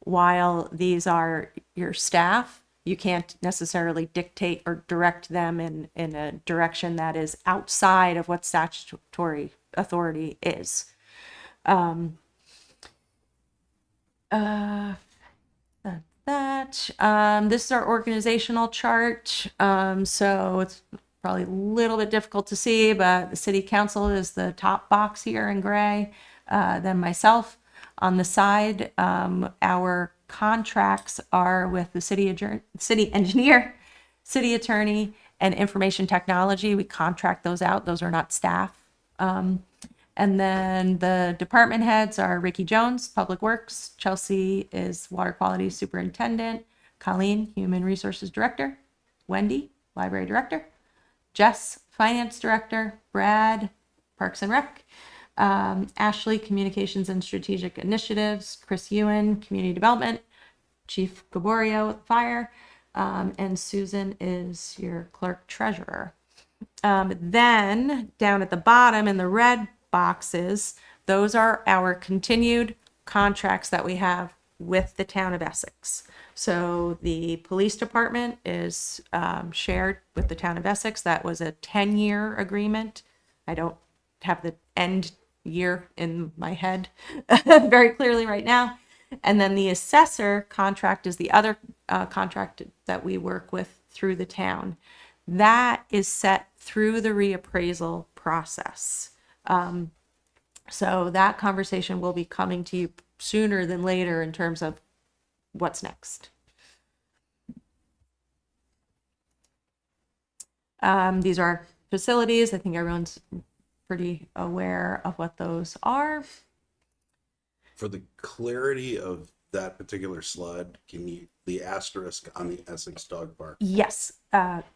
while these are your staff, you can't necessarily dictate or direct them in a direction that is outside of what statutory authority is. This is our organizational chart. So it's probably a little bit difficult to see, but the city council is the top box here in gray. Then myself on the side. Our contracts are with the city engineer, city attorney, and information technology. We contract those out. Those are not staff. And then the department heads are Ricky Jones, Public Works. Chelsea is Water Quality Superintendent. Colleen, Human Resources Director. Wendy, Library Director. Jess, Finance Director. Brad, Parks and Rec. Ashley, Communications and Strategic Initiatives. Chris Ewan, Community Development. Chief Gaborio, Fire. And Susan is your Clerk Treasurer. Then down at the bottom in the red boxes, those are our continued contracts that we have with the town of Essex. So the police department is shared with the town of Essex. That was a 10-year agreement. I don't have the end year in my head very clearly right now. And then the assessor contract is the other contract that we work with through the town. That is set through the reappraisal process. So that conversation will be coming to you sooner than later in terms of what's next. These are facilities. I think everyone's pretty aware of what those are. For the clarity of that particular slide, can you, the asterisk on the Essex Dog Park? Yes,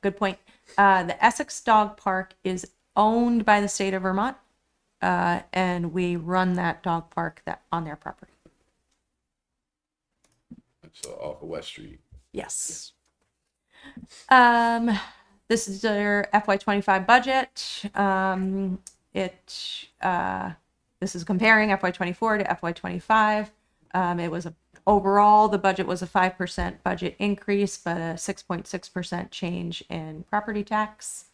good point. The Essex Dog Park is owned by the state of Vermont, and we run that dog park on their property. It's off of West Street. Yes. This is their FY25 budget. This is comparing FY24 to FY25. It was overall, the budget was a 5% budget increase, but a 6.6% change in property tax.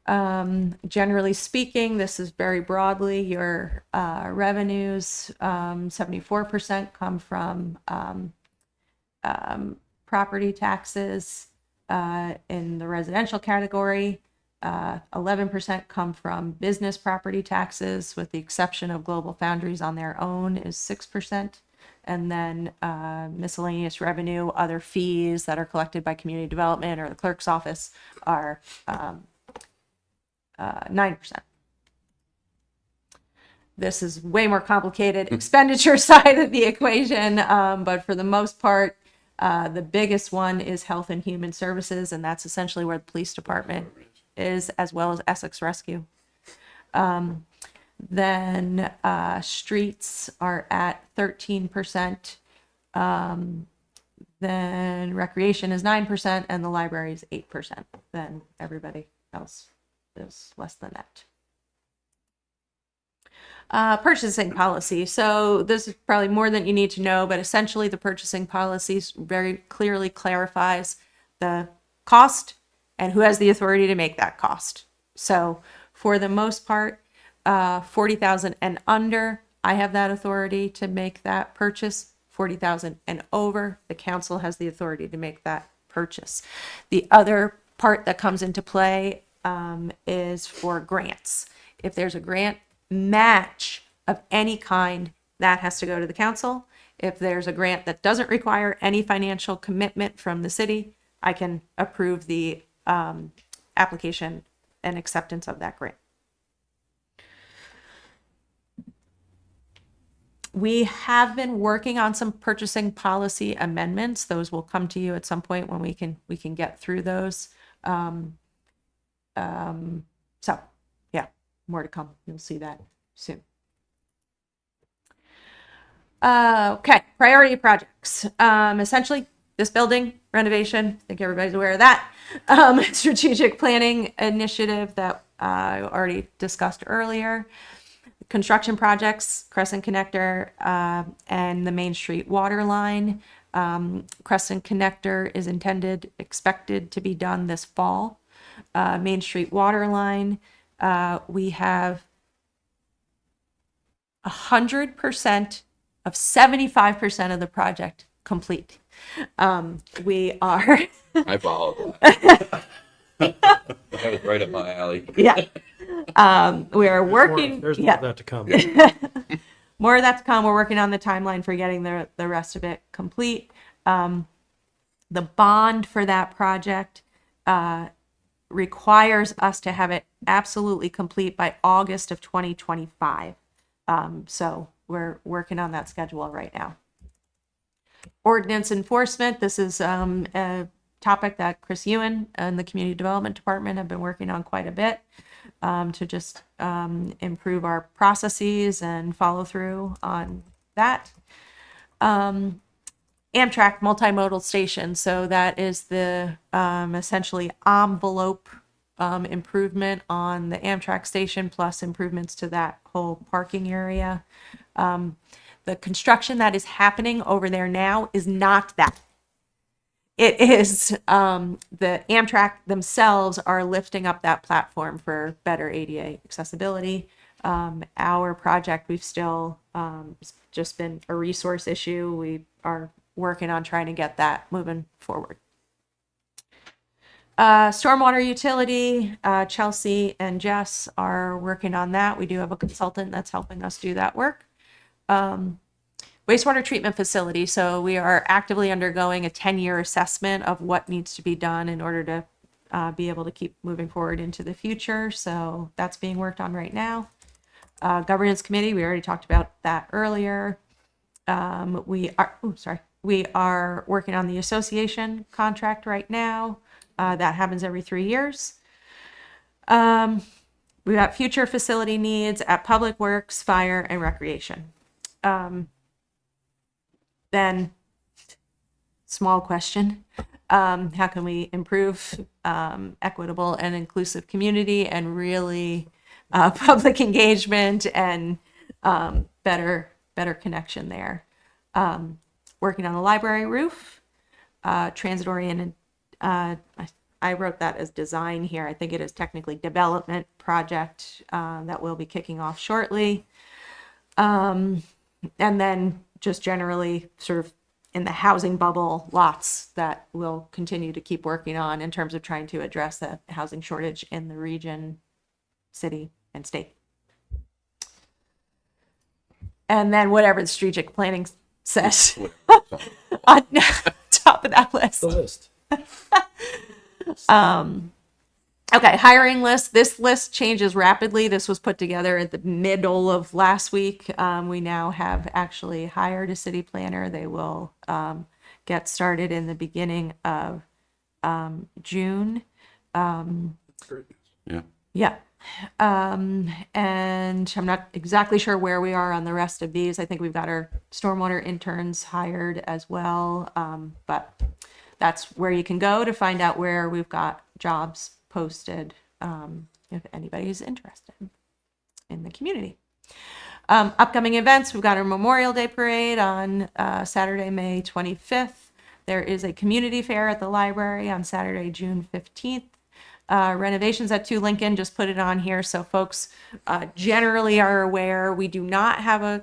Generally speaking, this is very broadly your revenues. 74% come from property taxes in the residential category. 11% come from business property taxes, with the exception of Global Foundries on their own is 6%. And then miscellaneous revenue, other fees that are collected by community development or the clerk's office are 9%. This is way more complicated expenditure side of the equation, but for the most part, the biggest one is health and human services, and that's essentially where the police department is, as well as Essex Rescue. Then streets are at 13%. Then recreation is 9%, and the library is 8%. Then everybody else is less than that. Purchasing policy. So this is probably more than you need to know, but essentially the purchasing policy very clearly clarifies the cost and who has the authority to make that cost. So for the most part, 40,000 and under, I have that authority to make that purchase. 40,000 and over, the council has the authority to make that purchase. The other part that comes into play is for grants. If there's a grant match of any kind, that has to go to the council. If there's a grant that doesn't require any financial commitment from the city, I can approve the application and acceptance of that grant. We have been working on some purchasing policy amendments. Those will come to you at some point when we can get through those. So yeah, more to come. You'll see that soon. Okay, priority projects. Essentially, this building renovation, I think everybody's aware of that. Strategic planning initiative that I already discussed earlier. Construction projects, Crescent Connector, and the Main Street water line. Crescent Connector is expected to be done this fall. Main Street water line, we have 100% of 75% of the project complete. We are, I followed that. That was right up my alley. yeah. We are working. There's more yeah. of that to come. More of that to come. We're working on the timeline for getting the rest of it complete. The bond for that project requires us to have it absolutely complete by August of 2025. So we're working on that schedule right now. Ordinance enforcement. This is a topic that Chris Ewan and the Community Development Department have been working on quite a bit to just improve our processes and follow through on that. Amtrak multimodal station. So that is the essentially envelope improvement on the Amtrak station plus improvements to that whole parking area. The construction that is happening over there now is not that. It is the Amtrak themselves are lifting up that platform for better ADA accessibility. Our project, we've still it's just been a resource issue. We are working on trying to get that moving forward. Stormwater utility, Chelsea and Jess are working on that. We do have a consultant that's helping us do that work. Wastewater treatment facility. So we are actively undergoing a 10-year assessment of what needs to be done in order to be able to keep moving forward into the future. So that's being worked on right now. Governance committee, we already talked about that earlier. We are working on the association contract right now. That happens every 3 years. We got future facility needs at Public Works, Fire, and Recreation. Then, small question, how can we improve equitable and inclusive community and really public engagement and better connection there? Working on the library roof, transit-oriented, I wrote that as design here. I think it is technically development project that will be kicking off shortly. And then just generally sort of in the housing bubble lots that we'll continue to keep working on in terms of trying to address the housing shortage in the region, city, and state. And then whatever the strategic planning says on top of that list. The list. Okay, hiring list. This list changes rapidly. This was put together at the middle of last week. We now have actually hired a city planner. They will get started in the beginning of June. Great. Yeah. Yeah. And I'm not exactly sure where we are on the rest of these. I think we've got our stormwater interns hired as well. But that's where you can go to find out where we've got jobs posted if anybody's interested in the community. Upcoming events, we've got our Memorial Day Parade on Saturday, May 25th. There is a community fair at the library on Saturday, June 15th. Renovations at 2 Lincoln, just put it on here so folks generally are aware. We do not have a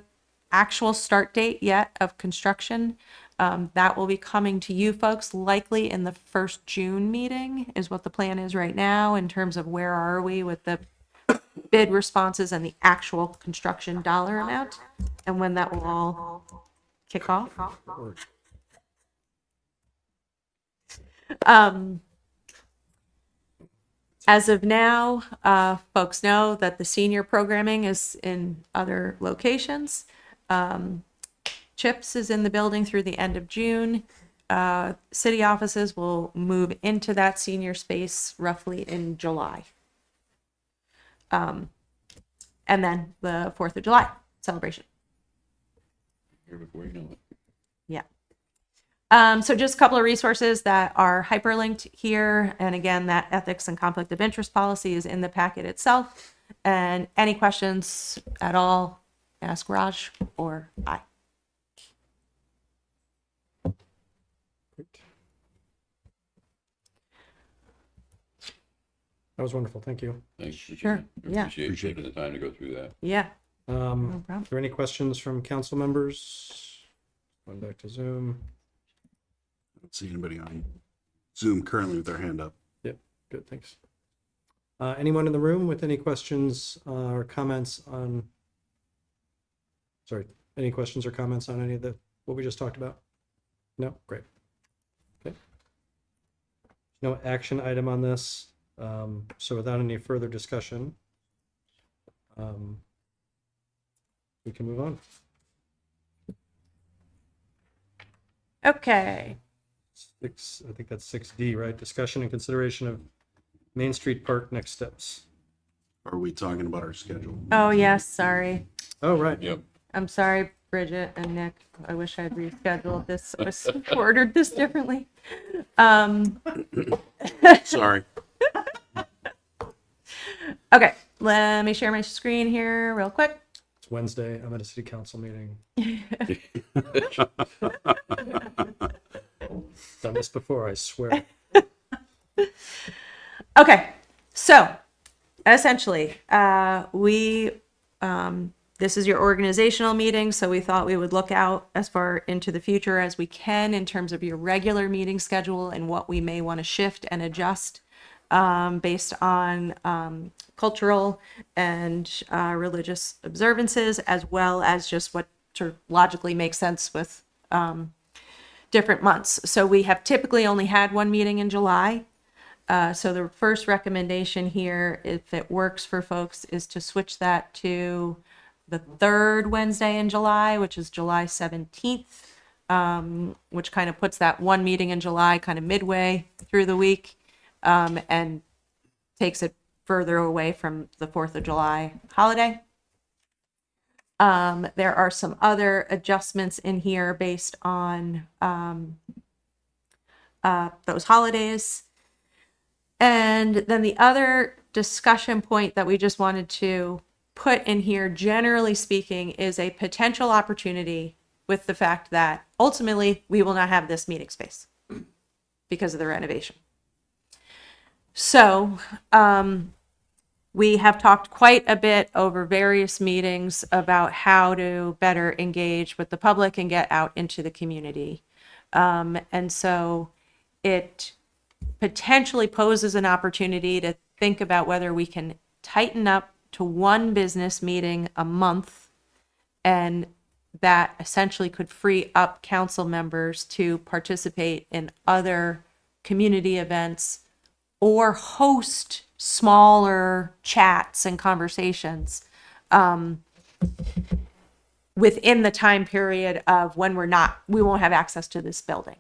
actual start date yet of construction. That will be coming to you folks likely in the first June meeting is what the plan is right now in terms of where are we with the bid responses and the actual construction dollar amount and when that will all kick off. As of now, folks know that the senior programming is in other locations. CHIPS is in the building through the end of June. City offices will move into that senior space roughly in July. And then the 4th of July celebration. Here before you know it. Yeah. So just a couple of resources that are hyperlinked here. And again, that ethics and conflict of interest policy is in the packet itself. And any questions at all, ask Raj or I. That was wonderful. Thank you. Thanks. Sure, yeah. Appreciate you taking the time to go through that. Yeah. Are problem. there any questions from council members? Going back to Zoom. I don't see anybody on Zoom currently with their hand up. Yep, good, thanks. Anyone in the room with any questions or comments on, sorry, any questions or comments on any of what we just talked about? No, great. Okay. No action item on this. So without any further discussion, we can move on. Okay. I think that's 6D, right? Discussion and consideration of Main Street Park next steps. Are we talking about our schedule? Oh, yes, sorry. Oh, right. Yep. I'm sorry, Bridget and Nick. I wish I had rescheduled this, ordered this differently. Sorry. Okay, let me share my screen here real quick. It's Wednesday. I'm at a city council meeting. Done this before, I swear. Okay, so essentially, this is your organizational meeting, so we thought we would look out as far into the future as we can in terms of your regular meeting schedule and what we may want to shift and adjust based on cultural and religious observances, as well as just what sort of logically makes sense with different months. So we have typically only had one meeting in July. So the first recommendation here, if it works for folks, is to switch that to the third Wednesday in July, which is July 17th, which kind of puts that one meeting in July kind of midway through the week, and takes it further away from the 4th of July holiday. There are some other adjustments in here based on those holidays. And then the other discussion point that we just wanted to put in here, generally speaking, is a potential opportunity with the fact that ultimately we will not have this meeting space because of the renovation. So we have talked quite a bit over various meetings about how to better engage with the public and get out into the community. And so it potentially poses an opportunity to think about whether we can tighten up to one business meeting a month, and that essentially could free up council members to participate in other community events or host smaller chats and conversations within the time period of when we won't have access to this building.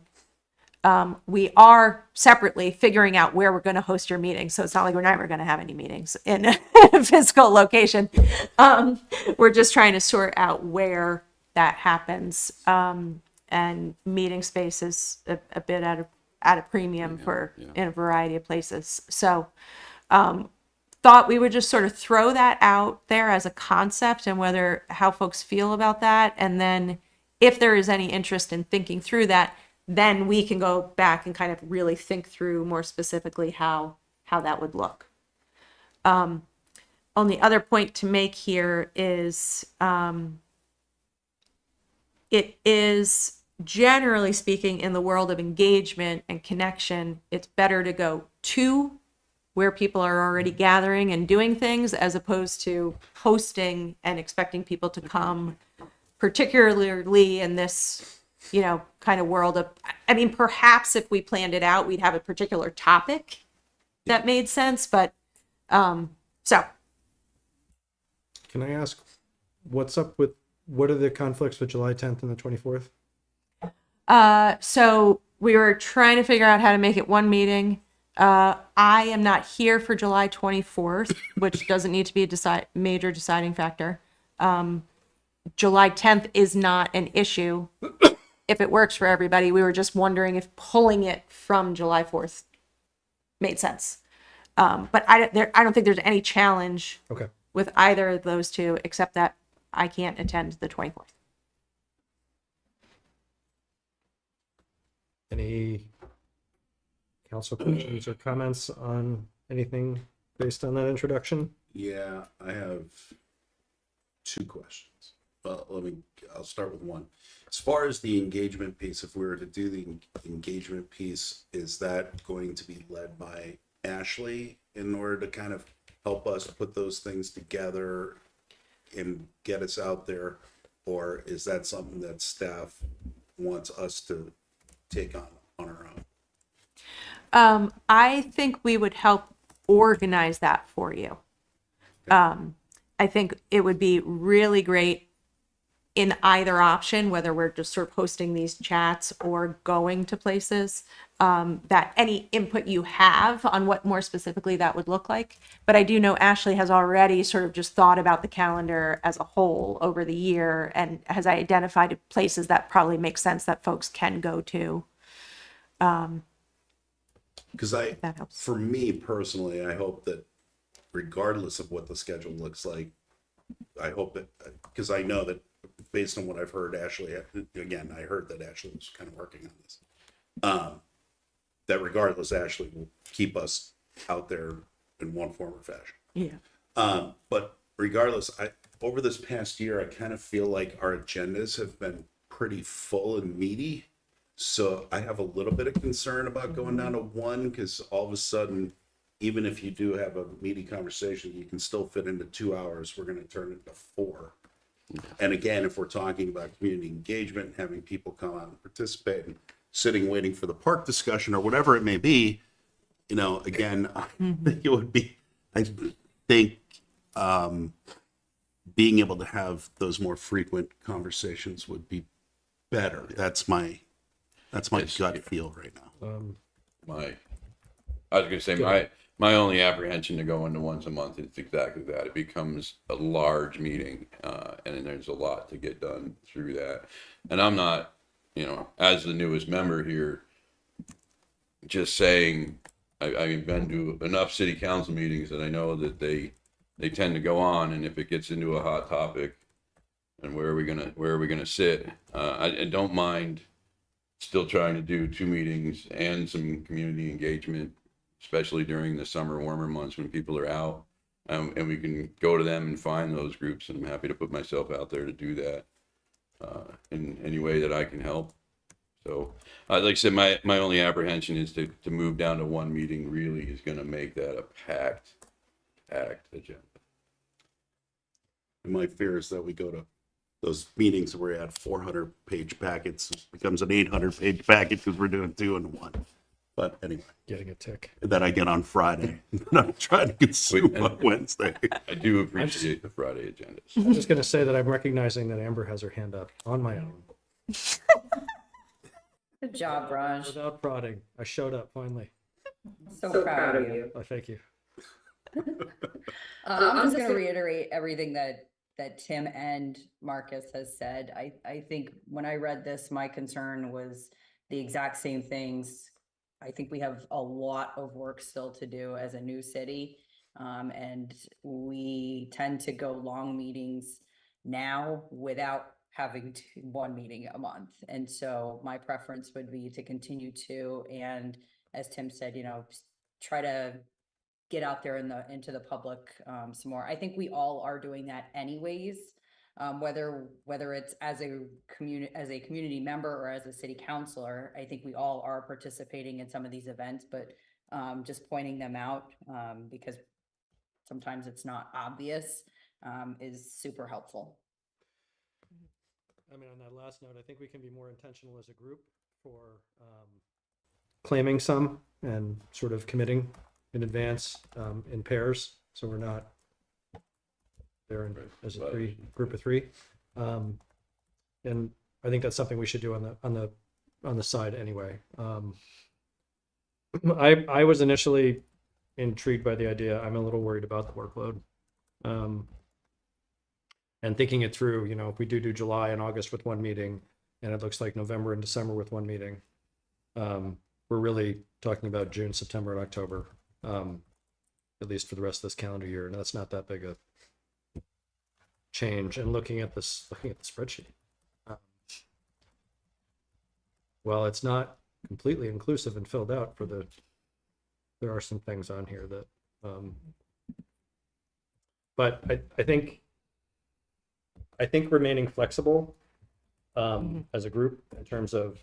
We are separately figuring out where we're going to host your meeting. So it's not like we're never going to have any meetings in a physical location. We're just trying to sort out where that happens. And meeting space is a bit at a premium in a variety of places. So thought we would just sort of throw that out there as a concept and how folks feel about that. And then if there is any interest in thinking through that, then we can go back and kind of really think through more specifically how that would look. Only other point to make here is it is, generally speaking, in the world of engagement and connection, it's better to go to where people are already gathering and doing things as opposed to hosting and expecting people to come, particularly in this kind of world of, perhaps if we planned it out, we'd have a particular topic that made sense, but, so. Can I ask, what are the conflicts with July 10th and the 24th? So we were trying to figure out how to make it one meeting. I am not here for July 24th, which doesn't need to be a major deciding factor. July 10th is not an issue. if it works for everybody. We were just wondering if pulling it from July 4th made sense. But I don't think there's any challenge Okay. with either of those two, except that I can't attend the 24th. Any council questions or comments on anything based on that introduction? Yeah, I have two questions. Well, I'll start with one. As far as the engagement piece, if we were to do the engagement piece, is that going to be led by Ashley in order to kind of help us put those things together and get us out there? Or is that something that staff wants us to take on our own? I think we would help organize that for you. I think it would be really great in either option, whether we're just sort of hosting these chats or going to places, that any input you have on what more specifically that would look like. But I do know Ashley has already sort of just thought about the calendar as a whole over the year and has identified places that probably make sense that folks can go to. Because That helps. for me personally, I hope that regardless of what the schedule looks like, I hope that, because I know that based on what I've heard, Ashley, again, I heard that Ashley was kind of working on this. That regardless, Ashley will keep us out there in one form or fashion. Yeah. But regardless, over this past year, I kind of feel like our agendas have been pretty full and meaty. So I have a little bit of concern about going down to one, because all of a sudden, even if you do have a meaty conversation, you can still fit into 2 hours. We're going to turn it into 4. And again, if we're talking about community engagement, having people come out and participate and sitting waiting for the park discussion or whatever it may be, again, I think it would be, I think being able to have those more frequent conversations would be better. That's my gut feel right now. I was gonna say, my only apprehension to go into once a month is exactly that. It becomes a large meeting, and then there's a lot to get done through that. And I'm not, as the newest member here, just saying, I've been to enough city council meetings that I know that they tend to go on, and if it gets into a hot topic, and where are we gonna sit? I don't mind still trying to do 2 meetings and some community engagement, especially during the summer warmer months when people are out, and we can go to them and find those groups. And I'm happy to put myself out there to do that in any way that I can help. So like I said, my only apprehension is to move down to 1 meeting really is going to make that a packed agenda. And my fear is that we go to those meetings where we had 400-page packets, it becomes an 800-page packet because we're doing 2 in 1. But anyway, Getting a tick. that I get on Friday, that I'm trying to consume on Wednesday. I do appreciate the Friday agendas. I'm just going to say that I'm recognizing that Amber has her hand up on my own. Good job, Raj. Without prodding. I showed up finally. So proud of you. Oh, thank you. I'm just going to reiterate everything that Tim and Marcus has said. I think when I read this, my concern was the exact same things. I think we have a lot of work still to do as a new city. And we tend to go long meetings now without having 1 meeting a month. And so my preference would be to continue to, and as Tim said, try to get out there into the public some more. I think we all are doing that anyways, whether it's as a community member or as a city councilor. I think we all are participating in some of these events, but just pointing them out because sometimes it's not obvious is super helpful. I mean, on that last note, I think we can be more intentional as a group for claiming some and sort of committing in advance in pairs, so we're not there as a group of 3. And I think that's something we should do on the side anyway. I was initially intrigued by the idea. I'm a little worried about the workload. And thinking it through, if we do July and August with 1 meeting, and it looks like November and December with one meeting. We're really talking about June, September, and October, at least for the rest of this calendar year, and that's not that big a change. And looking at the spreadsheet, well, it's not completely inclusive and filled out there are some things on here that, but I think remaining flexible as a group in terms of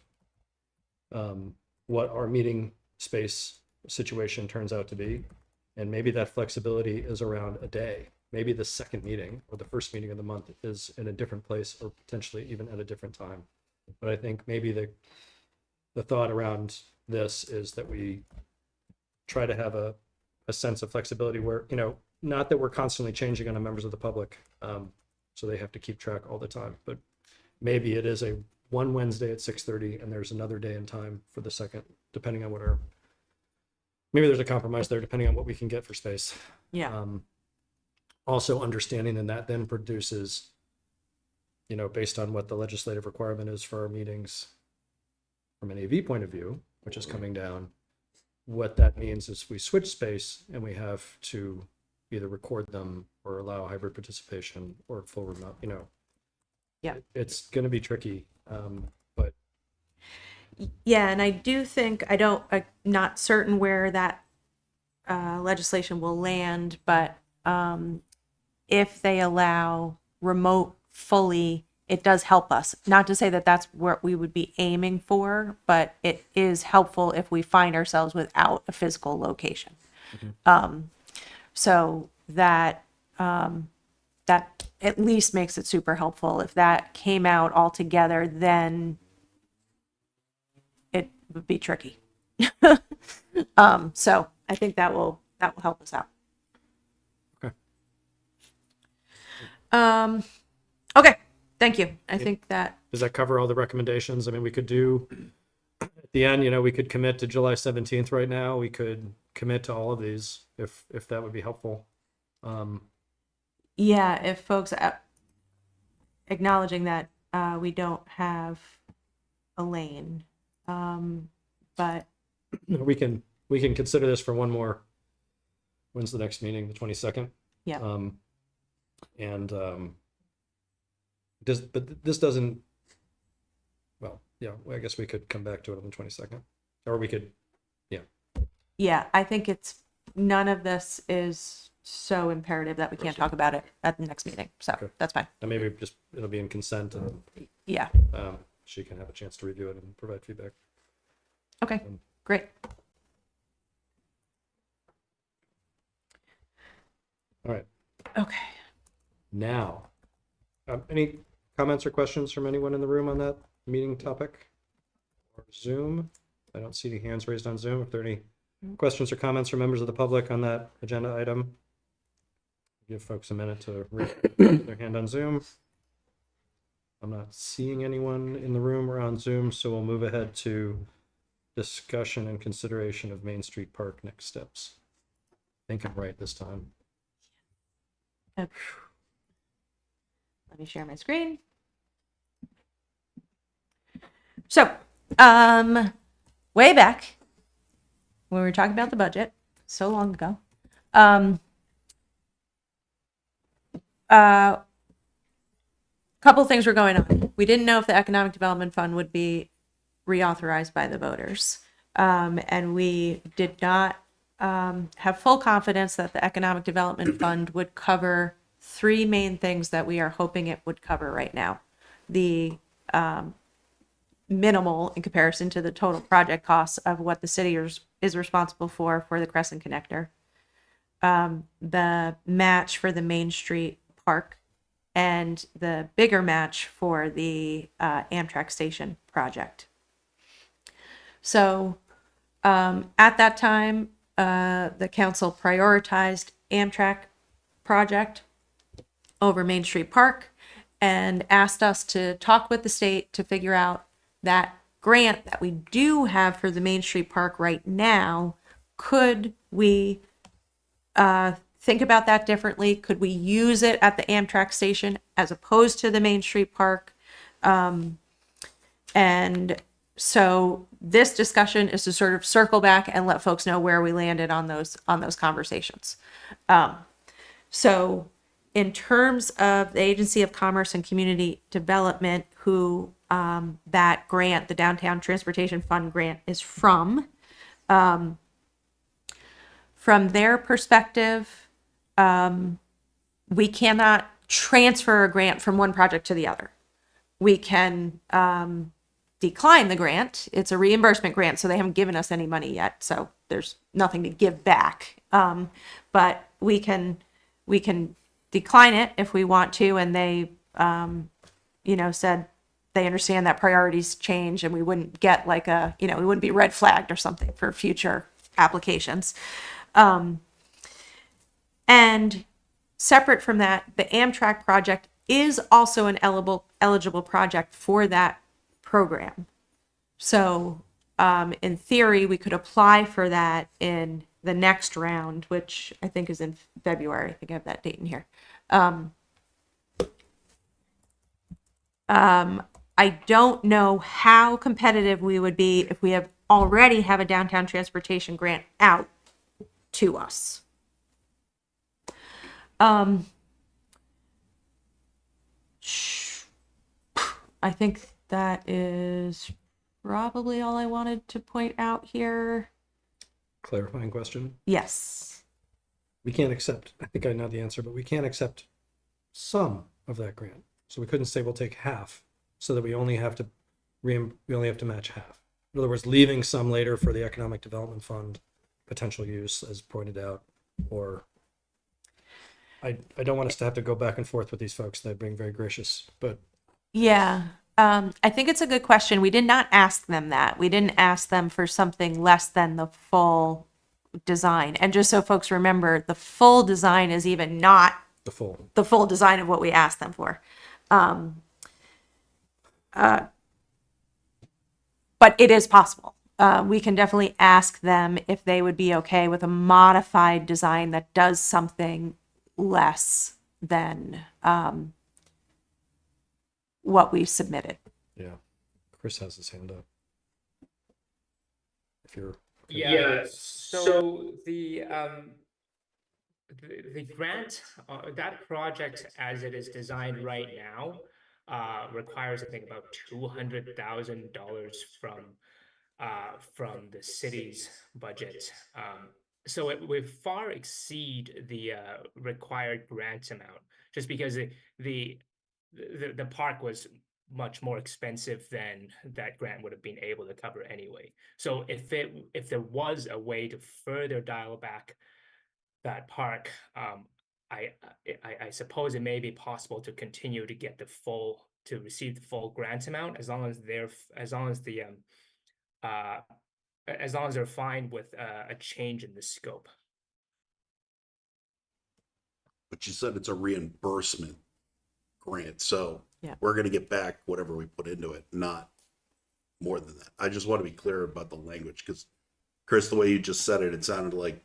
what our meeting space situation turns out to be. And maybe that flexibility is around a day. Maybe the second meeting or the first meeting of the month is in a different place or potentially even at a different time. But I think maybe the thought around this is that we try to have a sense of flexibility where, not that we're constantly changing on the members of the public, so they have to keep track all the time, but maybe it is one Wednesday at 6:30 and there's another day and time for the second, depending on maybe there's a compromise there depending on what we can get for space. Yeah. Also understanding that then produces, based on what the legislative requirement is for our meetings from an AV point of view, which is coming down, what that means is we switch space and we have to either record them or allow hybrid participation or full remote, Yeah. It's going to be tricky. But Yeah, and I do think, I'm not certain where that legislation will land, but if they allow remote fully, it does help us. Not to say that that's what we would be aiming for, but it is helpful if we find ourselves without a physical location. So that that at least makes it super helpful. If that came out all together, then it would be tricky. So I think that will help us out. Okay. Okay. Thank you. I think that, does that cover all the recommendations? I mean, we could do at the end, we could commit to July 17th right now. We could commit to all of these if that would be helpful. yeah, if folks acknowledging that we don't have a lane, but we can consider this for one more. When's the next meeting? The 22nd. yeah, But this doesn't. Well, yeah. I guess we could come back to it on the 22nd, or we could. yeah, I think none of this is so imperative that we can't talk about it at the next meeting. So Okay. that's fine. And maybe it'll be in consent, and Yeah. she can have a chance to review it and provide feedback. Okay. Great. All right. Okay. Now, any comments or questions from anyone in the room on that meeting topic or Zoom? I don't see any hands raised on Zoom. If there are any questions or comments from members of the public on that agenda item, give folks a minute to raise their hand on Zoom. I'm not seeing anyone in the room or on Zoom, so we'll move ahead to discussion and consideration of Main Street Park next steps. I think I'm right this time. Okay. Let me share my screen. So, way back when we were talking about the budget, so long ago, couple things were going on. We didn't know if the Economic Development Fund would be reauthorized by the voters. And we did not have full confidence that the Economic Development Fund would cover three main things that we are hoping it would cover right now. The minimal in comparison to the total project costs of what the city is responsible for the Crescent Connector, the match for the Main Street Park, and the bigger match for the Amtrak station project. So at that time, the council prioritized Amtrak project over Main Street Park and asked us to talk with the state to figure out that grant that we do have for the Main Street Park right now. Could we think about that differently? Could we use it at the Amtrak station as opposed to the Main Street Park? And so this discussion is to sort of circle back and let folks know where we landed on those conversations. So in terms of the Agency of Commerce and Community Development, who that grant, the Downtown Transportation Fund grant, is from their perspective, we cannot transfer a grant from one project to the other. We can decline the grant. It's a reimbursement grant, so they haven't given us any money yet, so there's nothing to give back. But we can decline it if we want to, and they, said they understand that priorities change, and we wouldn't get like we wouldn't be red flagged or something for future applications. And separate from that, the Amtrak project is also an eligible project for that program. So in theory, we could apply for that in the next round, which I think is in February. I think I have that date in here. I don't know how competitive we would be if we already have a downtown transportation grant out to us. I think that is probably all I wanted to point out here. Clarifying question. Yes. We can't accept, I think I know the answer, but we can't accept some of that grant. So we couldn't say we'll take half so that we only have to match half. In other words, leaving some later for the Economic Development Fund potential use, as pointed out, or I don't want us to have to go back and forth with these folks. They're being very gracious, but yeah. I think it's a good question. We did not ask them that. We didn't ask them for something less than the full design. And just so folks remember, the full design is even not the full design of what we asked them for. But it is possible. We can definitely ask them if they would be okay with a modified design that does something less than what we submitted. yeah. Chris has his hand up. If you're Yeah, so the grant, that project as it is designed right now, requires I think about $200,000 from the city's budget. So it would far exceed the required grant amount, just because the park was much more expensive than that grant would have been able to cover anyway. So if there was a way to further dial back that park, I suppose it may be possible to continue to get to receive the full grant amount as long as they're fine with a change in the scope. But you said it's a reimbursement grant, so Yeah. we're going to get back whatever we put into it, not more than that. I just want to be clear about the language, because Chris, the way you just said it, it sounded like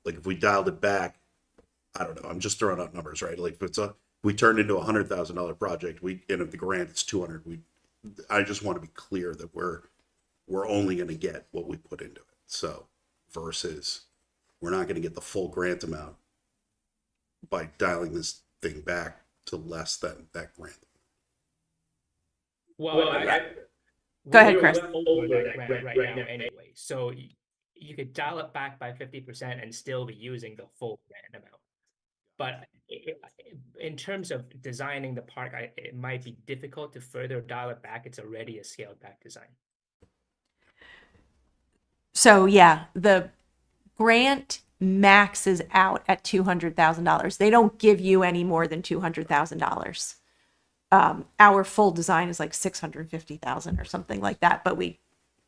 if we dialed it back, I don't know, I'm just throwing out numbers, right? Like if we turned into $100,000 project, and if the grant is 200, I just want to be clear that we're only going to get what we put into it. So versus we're not going to get the full grant amount by dialing this thing back to less than that grant. Well, Go ahead, Chris. Over that grant right now anyway, so you could dial it back by 50% and still be using the full grant amount. But in terms of designing the park, it might be difficult to further dial it back. It's already a scaled back design. So yeah, the grant maxes out at $200,000. They don't give you any more than $200,000. Our full design is like $650,000 or something like that, but we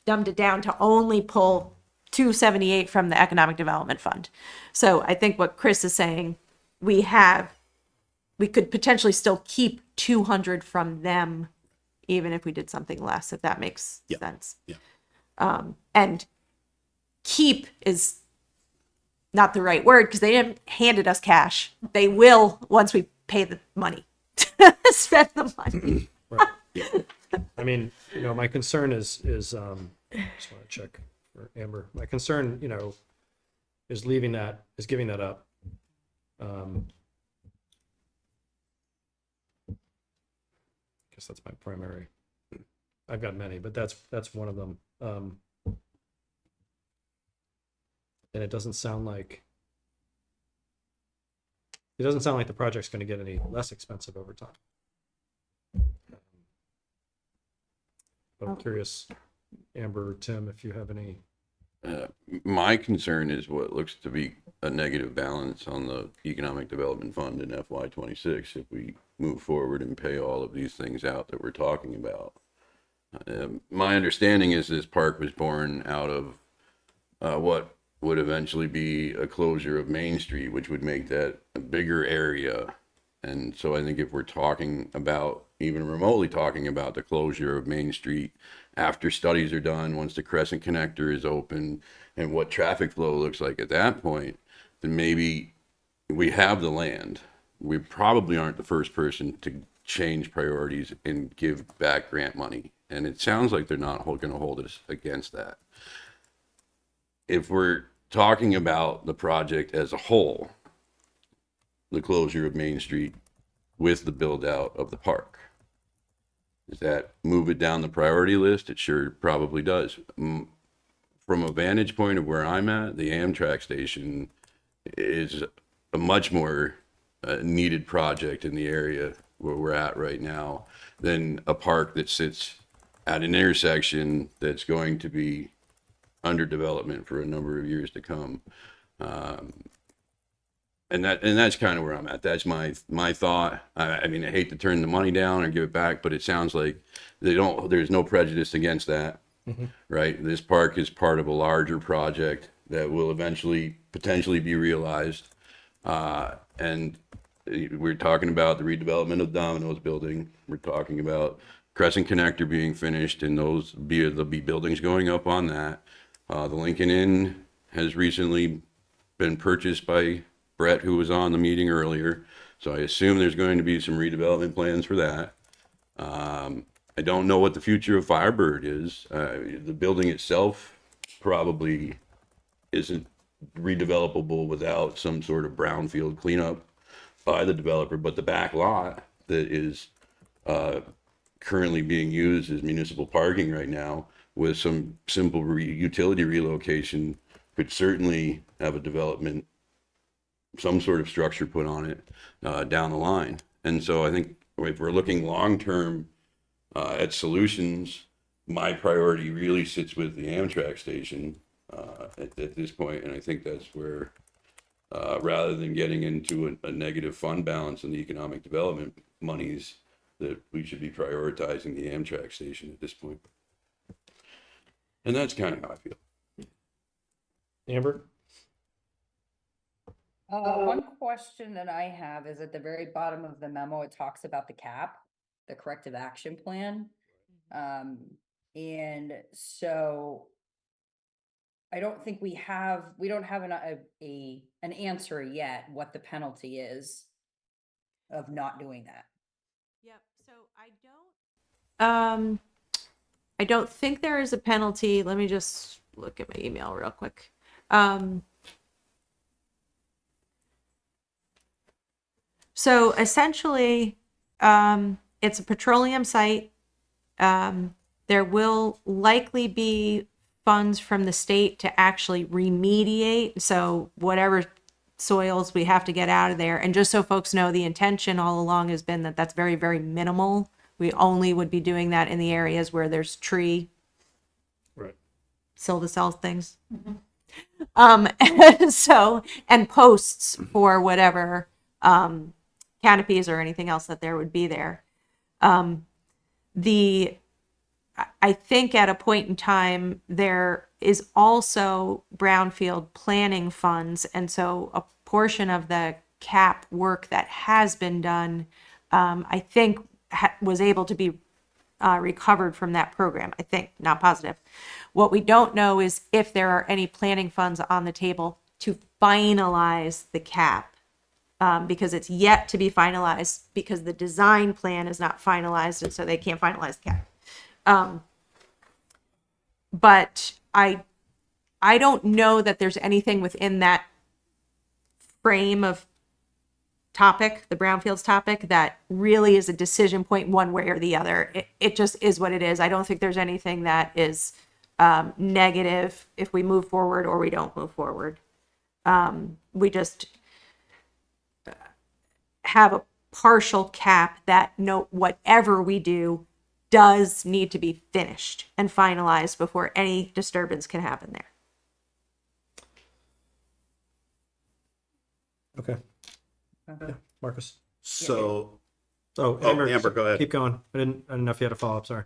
dumbed it down to only pull $278 from the Economic Development Fund. So I think what Chris is saying, we could potentially still keep 200 from them, even if we did something less, if that makes sense. Yeah. And keep is not the right word because they haven't handed us cash. They will once we pay the money. Spend the money. right. I mean, my concern is just want to check for Amber. My concern, is giving that up. Guess that's my primary. I've got many, but that's one of them. And it doesn't sound like the project's going to get any less expensive over time. But I'm curious, Amber or Tim, if you have any. My concern is what looks to be a negative balance on the Economic Development Fund in FY26 if we move forward and pay all of these things out that we're talking about. My understanding is this park was born out of what would eventually be a closure of Main Street, which would make that a bigger area. And so I think if we're talking about, even remotely talking about the closure of Main Street after studies are done, once the Crescent Connector is open and what traffic flow looks like at that point, then maybe we have the land. We probably aren't the first person to change priorities and give back grant money. And it sounds like they're not going to hold us against that. If we're talking about the project as a whole, the closure of Main Street with the build out of the park, does that move it down the priority list? It sure probably does. From a vantage point of where I'm at, the Amtrak station is a much more needed project in the area where we're at right now than a park that sits at an intersection that's going to be under development for a number of years to come. And that's kind of where I'm at. That's my thought. I mean, I hate to turn the money down or give it back, but it sounds like there's no prejudice against that, right? This park is part of a larger project that will eventually potentially be realized. And we're talking about the redevelopment of Domino's building. We're talking about Crescent Connector being finished, and there'll be buildings going up on that. The Lincoln Inn has recently been purchased by Brett, who was on the meeting earlier. So I assume there's going to be some redevelopment plans for that. I don't know what the future of Firebird is. The building itself probably isn't redevelopable without some sort of brownfield cleanup by the developer, but the back lot that is currently being used as municipal parking right now with some simple utility relocation could certainly have a development, some sort of structure put on it down the line. And so I think if we're looking long-term at solutions, my priority really sits with the Amtrak station at this point. And I think that's where, rather than getting into a negative fund balance in the economic development monies, that we should be prioritizing the Amtrak station at this point. And that's kind of how I feel. Amber? One question that I have is at the very bottom of the memo, it talks about the CAP, the corrective action plan. And so I don't think we don't have an answer yet what the penalty is of not doing that. Yep. So I don't think there is a penalty. Let me just look at my email real quick. So essentially, it's a petroleum site. There will likely be funds from the state to actually remediate. So whatever soils we have to get out of there. And just so folks know, the intention all along has been that that's very, very minimal. We only would be doing that in the areas where there's tree. Right. Silva things. So, and posts for whatever canopies or anything else that there would be there. I think at a point in time, there is also brownfield planning funds. And so a portion of the CAP work that has been done, I think was able to be recovered from that program. I think, not positive. What we don't know is if there are any planning funds on the table to finalize the CAP, because it's yet to be finalized because the design plan is not finalized, and so they can't finalize the CAP. But I don't know that there's anything within that frame of topic, the brownfields topic, that really is a decision point one way or the other. It just is what it is. I don't think there's anything that is negative if we move forward or we don't move forward. We just have a partial cap that whatever we do does need to be finished and finalized before any disturbance can happen there. Okay. Yeah, Marcus. So, Oh, Amber, go ahead. Keep going. I didn't know if you had a follow-up, sorry.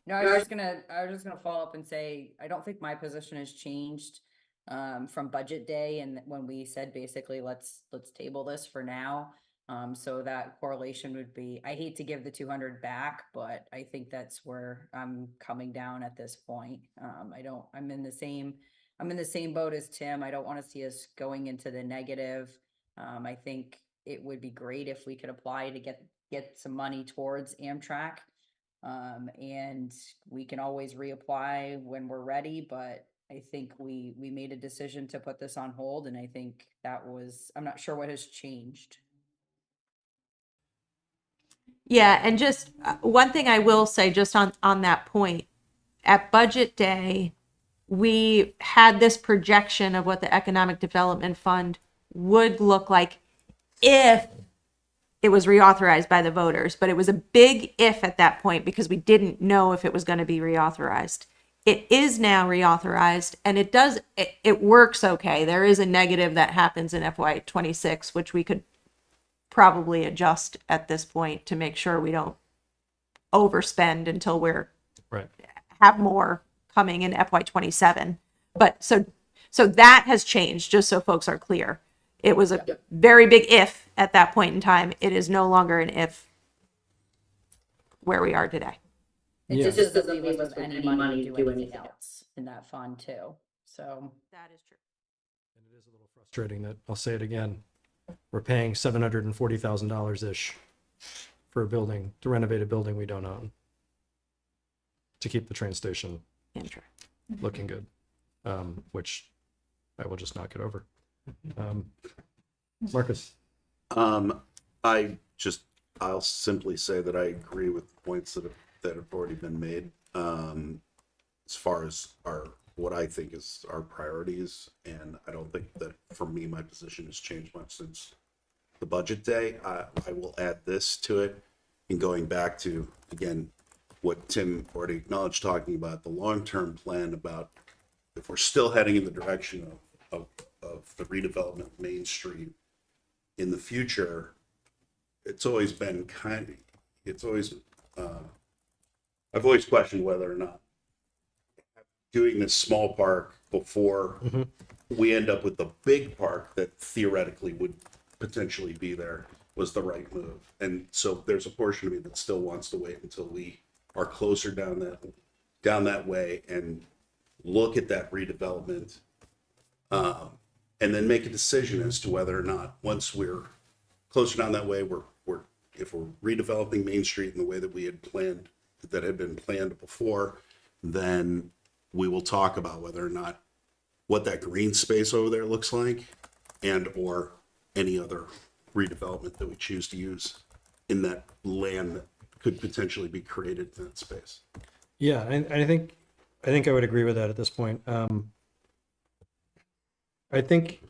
No, I was just gonna follow up and say, I don't think my position has changed from budget day, and when we said basically let's table this for now. So that correlation would be, I hate to give the 200 back, but I think that's where I'm coming down at this point. I'm in the same boat as Tim. I don't want to see us going into the negative. I think it would be great if we could apply to get some money towards Amtrak. And we can always reapply when we're ready, but I think we made a decision to put this on hold, and I think I'm not sure what has changed. Yeah, and just one thing I will say just on that point, at budget day, we had this projection of what the Economic Development Fund would look like if it was reauthorized by the voters, but it was a big if at that point because we didn't know if it was going to be reauthorized. It is now reauthorized, and it works okay. There is a negative that happens in FY26, which we could probably adjust at this point to make sure we don't overspend until we're Right. have more coming in FY27. But so that has changed, just so folks are clear. It was a very big if at that point in time. It is no longer an if where we are today. It Yeah. just doesn't leave us any money to do anything else in that fund too. So That is true. And it is a little frustrating that, I'll say it again, we're paying $740,000-ish for a building, to renovate a building we don't own, to keep the train station Andrew. looking good, which I will just not get over. Marcus. I'll simply say that I agree with the points that have already been made. As far as what I think is our priorities, and I don't think that for me my position has changed much since the budget day. I will add this to it, and going back to again what Tim already acknowledged, talking about the long-term plan, about if we're still heading in the direction of the redevelopment of Main Street in the future. It's always been I've always questioned whether or not doing this small park before we end up with the big park that theoretically would potentially be there was the right move. And so there's a portion of me that still wants to wait until we are closer down that way and look at that redevelopment, and then make a decision as to whether or not, once we're closer down that way, if we're redeveloping Main Street in the way that we had planned, that had been planned before, then we will talk about whether or not what that green space over there looks like, and or any other redevelopment that we choose to use in that land that could potentially be created in that space. Yeah, I think I would agree with that at this point. I think,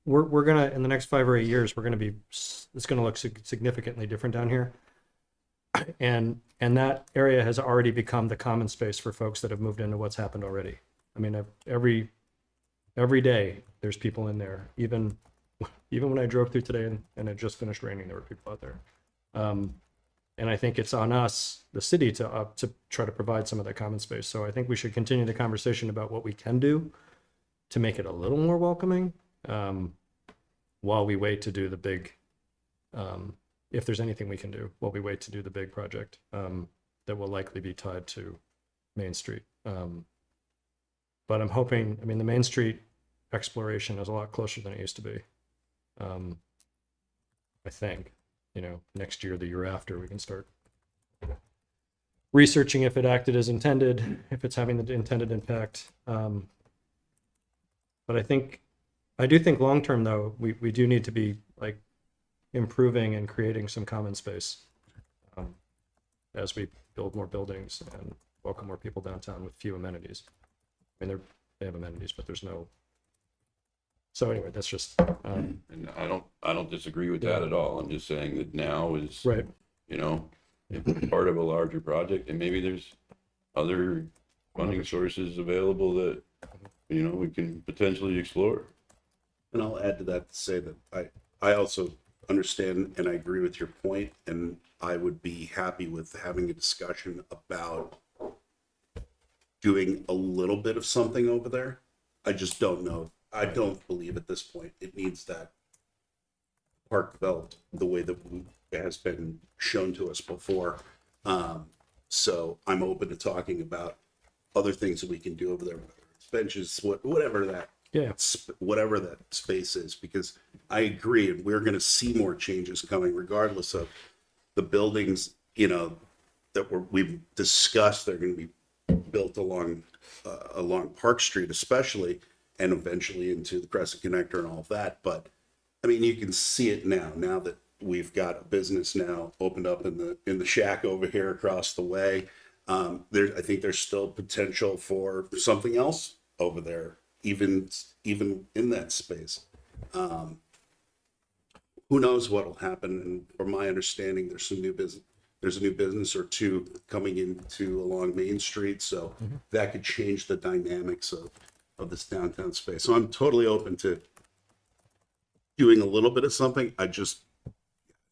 we're gonna, in the next 5 or 8 years, it's gonna look significantly different down here. And that area has already become the common space for folks that have moved into what's happened already. I mean, every day there's people in there. Even when I drove through today and it just finished raining, there were people out there. And I think it's on us, the city, to try to provide some of that common space. So I think we should continue the conversation about what we can do to make it a little more welcoming, while we wait to do the big, if there's anything we can do, while we wait to do the big project that will likely be tied to Main Street. But I'm hoping, the Main Street exploration is a lot closer than it used to be. I think, next year, the year after, we can start researching if it acted as intended, if it's having the intended impact. But I do think long-term though, we do need to be like improving and creating some common space as we build more buildings and welcome more people downtown with few amenities. I mean, they have amenities, but there's no. So anyway, that's just. And I don't disagree with that at all. I'm just saying that now is, Right. you know, it's part of a larger project, and maybe there's other funding sources available that, you know, we can potentially explore. And I'll add to that to say that I also understand and I agree with your point, and I would be happy with having a discussion about doing a little bit of something over there. I just don't know. I don't believe at this point it needs that park developed the way that it has been shown to us before. So I'm open to talking about other things that we can do over there, whether it's benches, whatever that. Yeah. Whatever that space is, because I agree, and we're going to see more changes coming, regardless of the buildings, you know, that we've discussed. They're going to be built along Park Street, especially, and eventually into the Crescent Connector and all of that. But I mean, you can see it now that we've got a business now opened up in the shack over here across the way. I think there's still potential for something else over there, even in that space. Who knows what'll happen? And from my understanding, there's a new business or two coming into along Main Street, so that could change the dynamics of this downtown space. So I'm totally open to doing a little bit of something. I just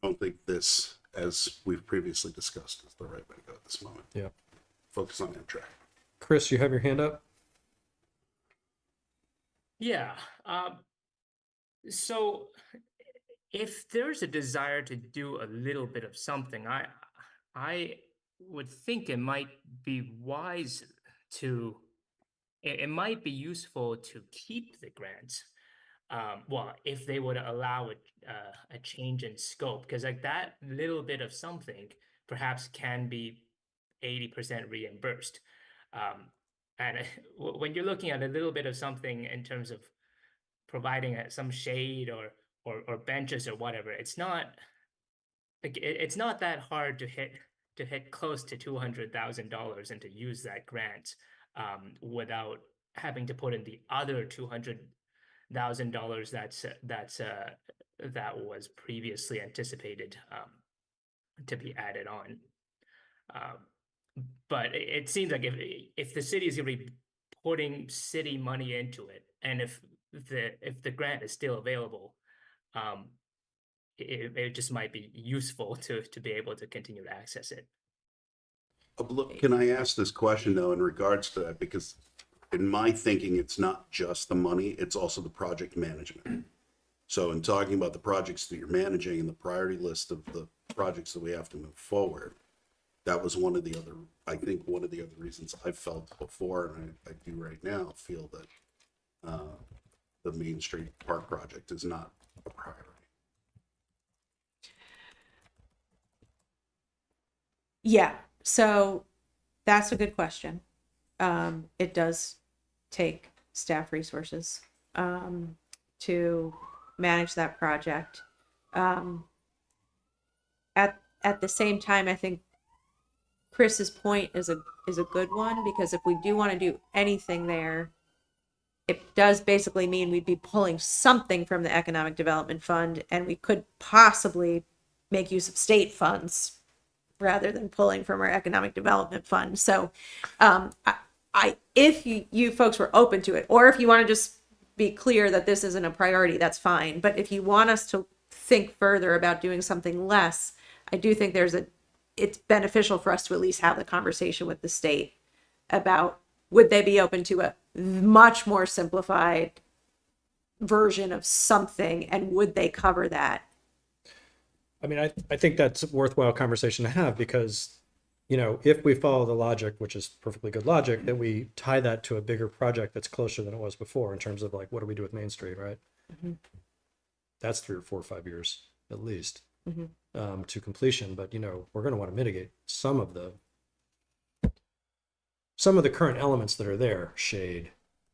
don't think this, as we've previously discussed, is the right way to go at this moment. Yeah. Focus on Amtrak. Chris, you have your hand up? Yeah. So if there's a desire to do a little bit of something, I would think it might be wise to, it might be useful to keep the grants. Well, if they would allow a change in scope, because like that little bit of something perhaps can be 80% reimbursed. And when you're looking at a little bit of something in terms of providing some shade or benches or whatever, it's not like it's not that hard to hit close to $200,000 and to use that grant without having to put in the other $200,000 that was previously anticipated to be added on. But it seems like if the city is going to be putting city money into it, and if the grant is still available, it just might be useful to be able to continue to access it. Can I ask this question though in regards to that? Because in my thinking, it's not just the money, it's also the project management. So in talking about the projects that you're managing and the priority list of the projects that we have to move forward, that was one of the other reasons I felt before, and I do right now, feel that the Main Street Park project is not a priority. Yeah, so that's a good question. It does take staff resources to manage that project. At the same time, I think Chris's point is a good one, because if we do want to do anything there, it does basically mean we'd be pulling something from the Economic Development Fund, and we could possibly make use of state funds rather than pulling from our Economic Development Fund. So if you folks were open to it, or if you want to just be clear that this isn't a priority, that's fine. But if you want us to think further about doing something less, I do think it's beneficial for us to at least have the conversation with the state about, would they be open to a much more simplified version of something, and would they cover that? I mean, I think that's a worthwhile conversation to have, because, you know, if we follow the logic, which is perfectly good logic, that we tie that to a bigger project that's closer than it was before in terms of like, what do we do with Main Street, right? Mm-hmm. That's 3 or 4 or 5 years at least to completion. But, you know, we're going to want to mitigate some of the some of the current elements that are there, shade,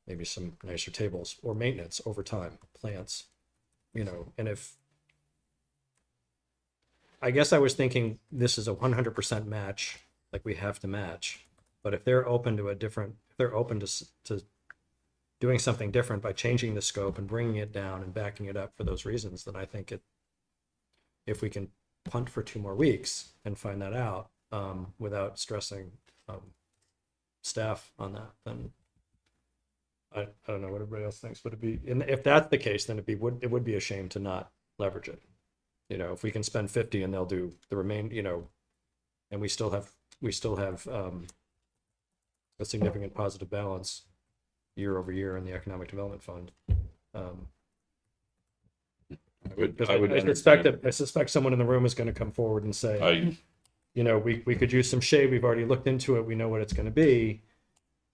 maybe some nicer tables, or maintenance over time, plants, and if, I guess I was thinking this is a 100% match, like we have to match, but if they're open to if they're open to doing something different by changing the scope and bringing it down and backing it up for those reasons, then I think if we can punt for 2 more weeks and find that out without stressing staff on that, then I don't know what everybody else thinks, but if that's the case, then it would be a shame to not leverage it. If we can spend 50 and they'll do the and we still have a significant positive balance year over year in the economic development fund. I suspect someone in the room is going to come forward and say, we could use some shade. We've already looked into it. We know what it's going to be.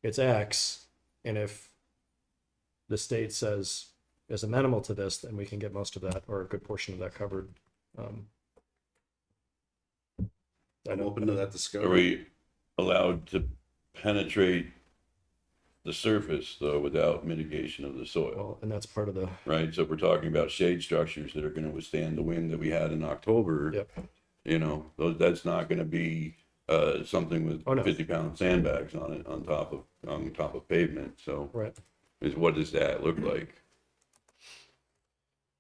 It's X. And if the state is amenable to this, then we can get most of that or a good portion of that covered. I'm open to that Are discussion. we allowed to penetrate the surface though without mitigation of the soil? Well, and that's part of the, Right, so if we're talking about shade structures that are going to withstand the wind that we had in October. Yep. That's not going to be something with Oh, no. 50-pound sandbags on it on top of pavement. So right, what does that look like?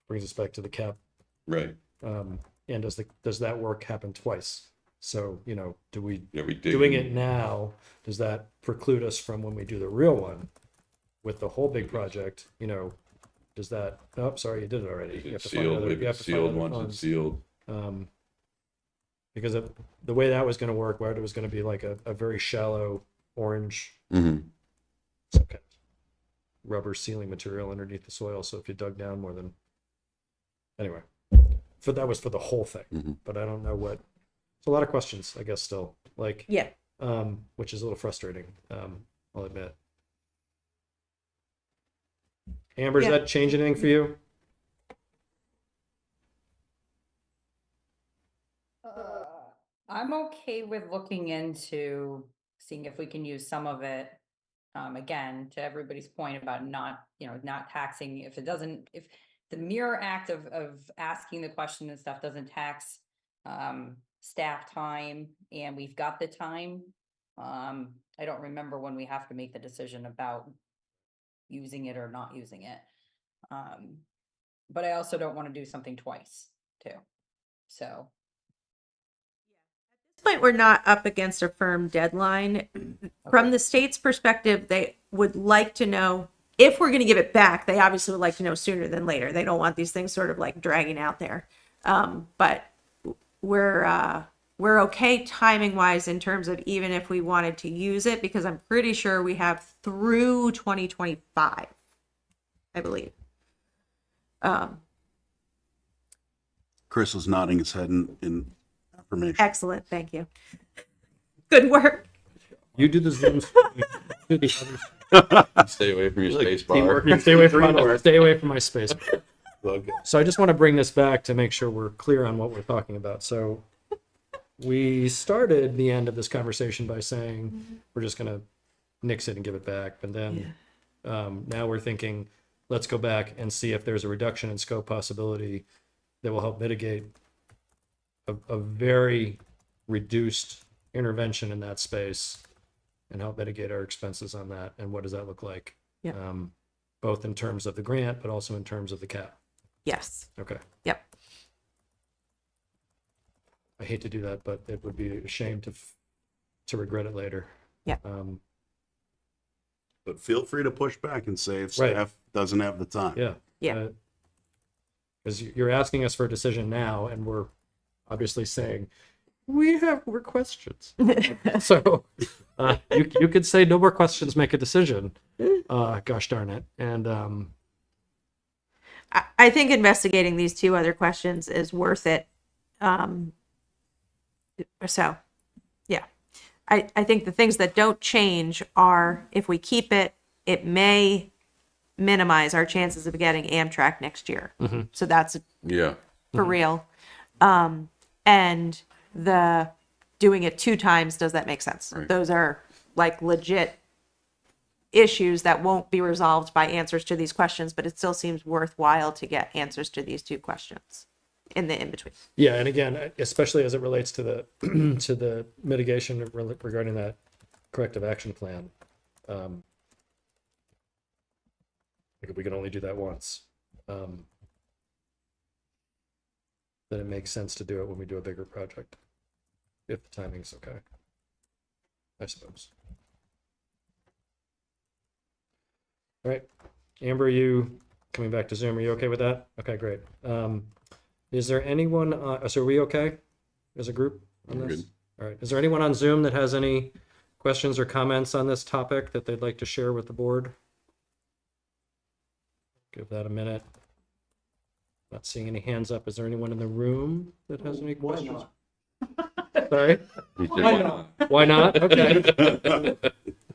brings us back to the cap. Right. And does that work happen twice? So, Are we doing it now, does that preclude us from when we do the real one with the whole big project, does that, oh, sorry, you did it already. Is You it have to find sealed? other- If you have it's to find sealed, other once funds. it's sealed. Because of the way that was going to work, where it was going to be like a very shallow orange, Mm-hmm. some kind of rubber sealing material underneath the soil. So if you dug down more than, anyway, that was for the whole thing. Mhm. But I don't know it's a lot of questions, I guess, still, like, Yeah. which is a little frustrating. I'll admit. Amber, does Yeah. that change anything for you? I'm okay with looking into seeing if we can use some of it. Again, to everybody's point about not taxing, if the mere act of asking the question and stuff doesn't tax staff time, and we've got the time. I don't remember when we have to make the decision about using it or not using it. But I also don't want to do something twice too. So. Point we're not up against a firm deadline. From the state's perspective, they would like to know if we're going to give it back. They obviously would like to know sooner than later. They don't want these things sort of like dragging out there. But we're okay timing wise in terms of even if we wanted to use it, because I'm pretty sure we have through 2025, I believe. Chris was nodding his head in affirmation. Excellent, thank you. Good work. You do the Zooms. Do the others. Stay away from your Like space teamwork. bar. Stay away from my space. Okay. So I just want to bring this back to make sure we're clear on what we're talking about. So we started the end of this conversation by saying we're just going to nix it and give it back. And then now we're thinking, let's go back and see if there's a reduction in scope possibility that will help mitigate a very reduced intervention in that space and help mitigate our expenses on that. And what does that look like? Yeah. Both in terms of the grant, but also in terms of the cap. Yes. Okay. Yep. I hate to do that, but it would be a shame to regret it later. Yeah. But feel free to push back and say if Right. staff doesn't have the time. Yeah. Yeah. Because you're asking us for a decision now, and we're obviously saying we have more questions. So you could say no more questions, make a decision. Gosh darn it. And I think investigating these 2 other questions is worth it. So, yeah. I think the things that don't change are if we keep it, it may minimize our chances of getting Amtrak next year. So that's Yeah. for real. And the doing it 2 times, does that make sense? Right. Those are like legit issues that won't be resolved by answers to these questions, but it still seems worthwhile to get answers to these 2 questions in the in-between. Yeah, and again, especially as it relates to the to the mitigation regarding that corrective action plan, like if we can only do that once, then it makes sense to do it when we do a bigger project, if the timing's okay, I suppose. All right, Amber, you coming back to Zoom? Are you okay with that? Okay, great. Is there anyone? So are we okay as a group on We're this? good. All right. Is there anyone on Zoom that has any questions or comments on this topic that they'd like to share with the board? Give that a minute. Not seeing any hands up. Is there anyone in the room that has any questions? Sorry. He said, why not? Why not? Okay.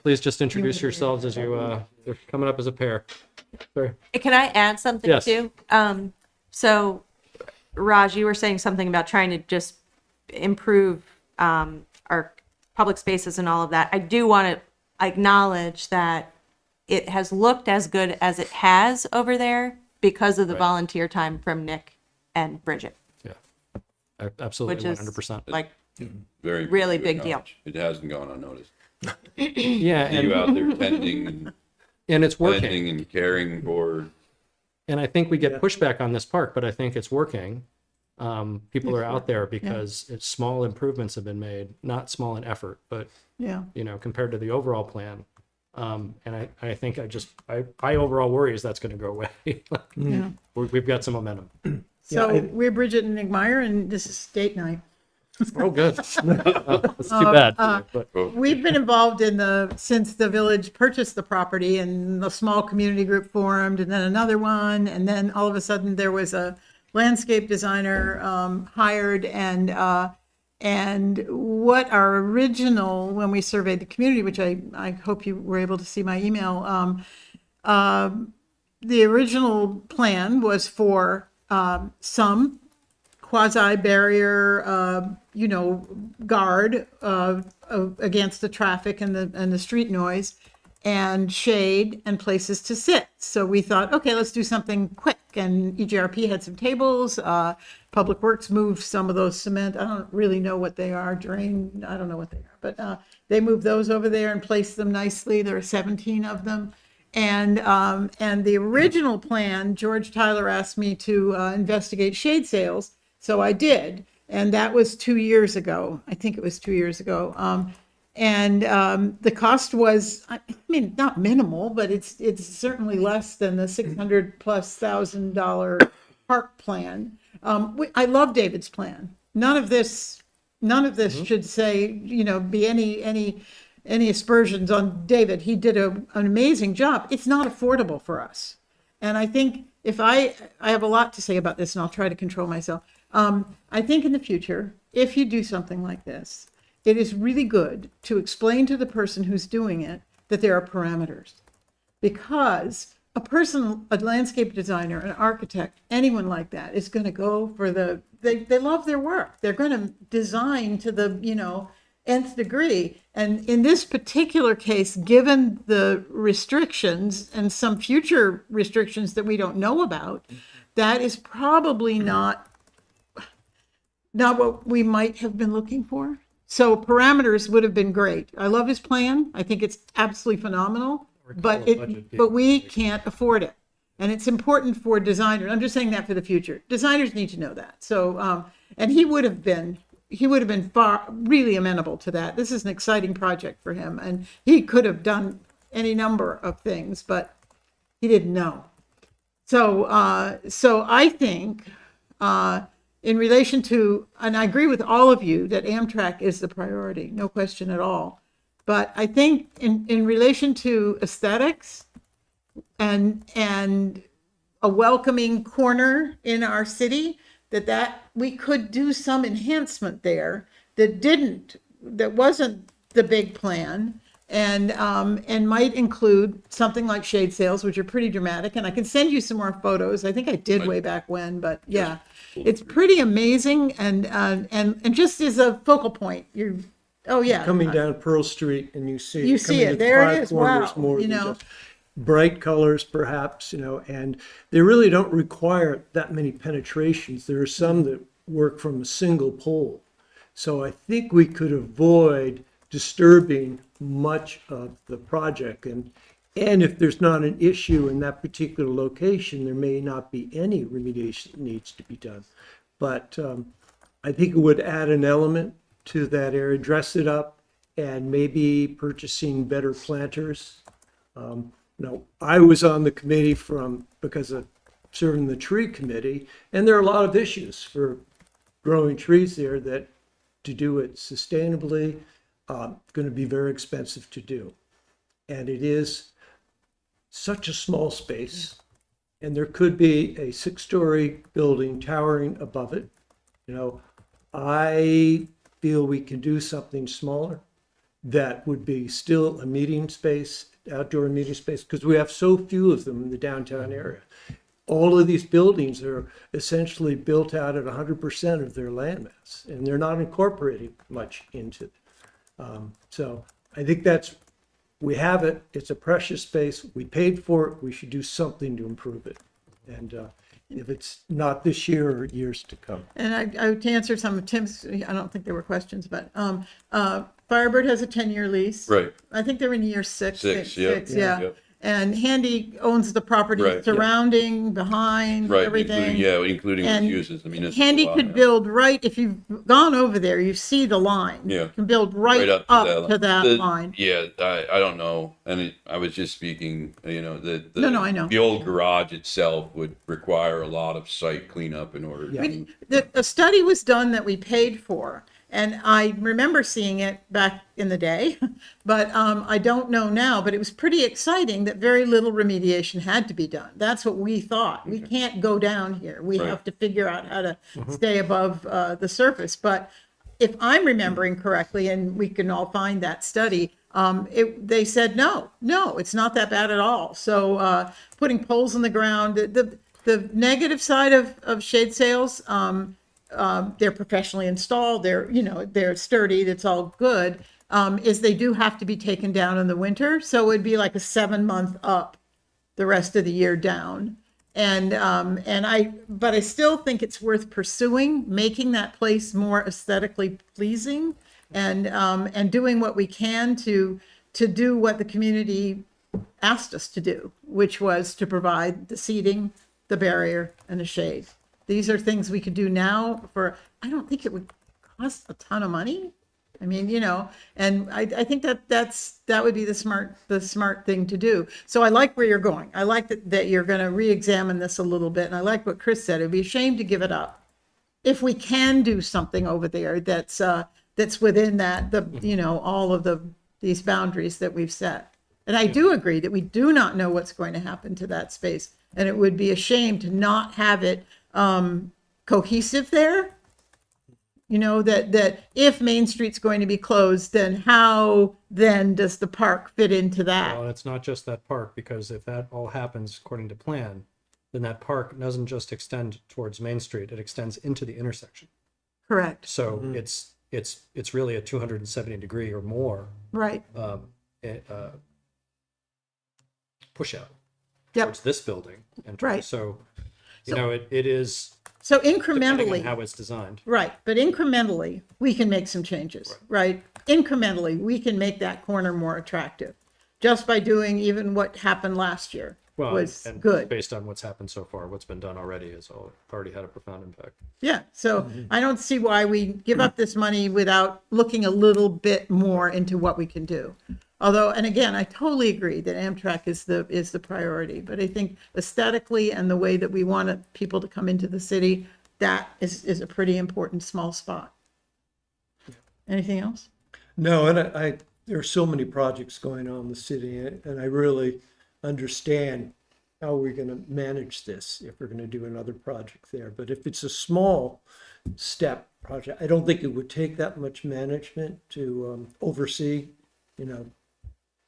Please just introduce yourselves as you they're coming up as a pair. Sorry. Can I add something Yes. too? So Raj, you were saying something about trying to just improve our public spaces and all of that. I do want to acknowledge that it has looked as good as it has over there because of the Right. volunteer time from Nick and Bridget, Yeah. Absolutely. which is 100%. like, Very Really good big deal. knowledge. It hasn't gone unnoticed. Yeah. See you out there tending And it's working. planting and caring for. And I think we get pushback on this park, but I think it's working. People are out there because it's small improvements have been made, not small in effort, but Yeah. compared to the overall plan. And I think I overall worry is that's going to go away. Yeah. We've got some momentum. So we're Bridget and Nick Meyer, and this is date night. Oh, good. That's too bad. But We've been involved since the village purchased the property, and the small community group formed, and then another one, and then all of a sudden there was a landscape designer hired, and what our original, when we surveyed the community, which I hope you were able to see my email, the original plan was for some quasi-barrier, guard against the traffic and the street noise, and shade and places to sit. So we thought, okay, let's do something quick. And EGRP had some tables. Public Works moved some of those cement. I don't really know what they are. Drain. I don't know what they are. But they moved those over there and placed them nicely. There are 17 of them. And the original plan, George Tyler asked me to investigate shade sales. So I did. And that was 2 years ago. I think it was 2 years ago. And the cost was, I mean, not minimal, but it's certainly less than the $600,000+ park plan. I love David's plan. None of this should say, be any aspersions on David. He did an amazing job. It's not affordable for us. And I think if I have a lot to say about this, and I'll try to control myself. I think in the future, if you do something like this, it is really good to explain to the person who's doing it that there are parameters. Because a landscape designer, an architect, anyone like that is going to go for they love their work. They're going to design to the, nth degree. And in this particular case, given the restrictions and some future restrictions that we don't know about, that is probably not what we might have been looking for. So parameters would have been great. I love his plan. I think it's absolutely phenomenal, but we can't afford it. And it's important for designers. I'm just saying that for the future. Designers need to know that. So, and he would have been really amenable to that. This is an exciting project for him, and he could have done any number of things, but he didn't know. So I think, in relation to, and I agree with all of you that Amtrak is the priority, no question at all. But I think in relation to aesthetics and a welcoming corner in our city, that we could do some enhancement there that wasn't the big plan, and might include something like shade sails, which are pretty dramatic. And I can send you some more photos. I think I did way back when, but yeah, it's pretty amazing. And just as a focal point, Oh, yeah. Coming down Pearl Street and you see. You see coming it. to the There it five is. corners Wow. more You than know. just bright colors perhaps, and they really don't require that many penetrations. There are some that work from a single pole. So I think we could avoid disturbing much of the project. And if there's not an issue in that particular location, there may not be any remediation that needs to be done. But I think it would add an element to that area, dress it up, and maybe purchasing better planters. I was on the committee because of serving the tree committee, and there are a lot of issues for growing trees there that to do it sustainably, going to be very expensive to do. And it is such a small space, and there could be a 6-story building towering above it. I feel we can do something smaller that would be still a meeting space, outdoor meeting space, because we have so few of them in the downtown area. All of these buildings are essentially built out at 100% of their land mass, and they're not incorporating much into it. So I think we have it. It's a precious space. We paid for it. We should do something to improve it. And if it's not this year or years to come. And I to answer some of Tim's, I don't think there were questions, but Firebird has a 10-year lease. Right. I think they're in year six. Yep. Yeah. Yep. And Handy owns the property Right. surrounding, behind, Right, everything. including And its uses, the municipal Handy law, could yeah. build right, if you've gone over there, you see the line. Yeah. You can build right up to that The- line. Yeah, I don't know, I was just speaking, No, I know. the old garage itself would require a lot of site cleanup in order to. A study was done that we paid for, and I remember seeing it back in the day, but I don't know now, but it was pretty exciting that very little remediation had to be done. That's what we thought. We can't go down here. We Right. have to figure out how to stay above the surface. But if I'm remembering correctly, and we can all find that study, they said, no, it's not that bad at all. So putting poles in the ground, the negative side of shade sails, they're professionally installed, they're sturdy, that's all good, is they do have to be taken down in the winter. So it'd be like a 7-month up, the rest of the year down. But I still think it's worth pursuing, making that place more aesthetically pleasing, and doing what we can to do what the community asked us to do, which was to provide the seating, the barrier, and the shade. These are things we could do now I don't think it would cost a ton of money. I mean, and I think that would be the smart thing to do. So I like where you're going. I like that you're going to re-examine this a little bit. And I like what Chris said. It'd be a shame to give it up. If we can do something over there that's within that, all of these boundaries that we've set. And I do agree that we do not know what's going to happen to that space. And it would be a shame to not have it cohesive there. That if Main Street's going to be closed, then how then does the park fit into that? Well, it's not just that park, because if that all happens according to plan, then that park doesn't just extend towards Main Street, it extends into the intersection. Correct. So it's really a 270 degree or more Right. push out Yep. towards this building. And Right. So, it is So depending on incrementally, how it's designed. right, but incrementally, we can make some changes, right? Incrementally, we can make that corner more attractive, just by doing even what happened last year was and good. based on what's happened so far, what's been done already has already had a profound impact. Yeah, so I don't see why we give up this money without looking a little bit more into what we can do. Although, and again, I totally agree that Amtrak is the priority, but I think aesthetically and the way that we want people to come into the city, that is a pretty important small spot. Anything else? No, and there are so many projects going on in the city, and I really understand how we're going to manage this if we're going to do another project there. But if it's a small step project, I don't think it would take that much management to oversee,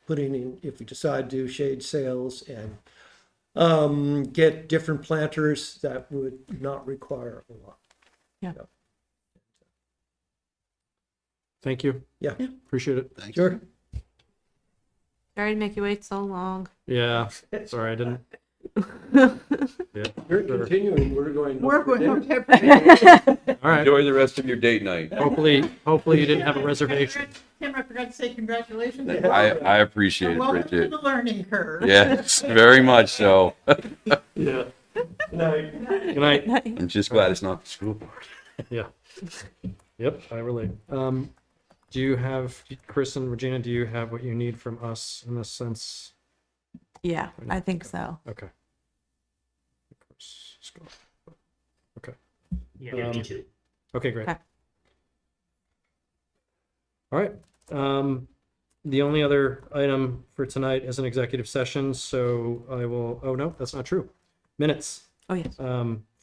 putting in, if we decide to do shade sails and get different planters, that would not require a lot. Yeah. Thank you. Yeah, appreciate it. Thanks. Sure. Sorry to make you wait so long. Yeah, sorry, I didn't. Yeah, We're sure. continuing, we're going. We're going. All right. Enjoy the rest of your date night. Hopefully you didn't have a reservation. Tim, I forgot to say congratulations. I appreciate it, Welcome to Bridget. the learning curve. Yes, very much so. Yeah. Good night. I'm just glad it's not the school board. Yeah. Yep, I relate. Do you have, Chris and Regina, do you have what you need from us in this sense? Yeah, I think so. Okay. Okay. Yeah, me too. Okay, great. Okay. All right. The only other item for tonight is an executive session, so I will, oh no, that's not true. Minutes, Oh, yes.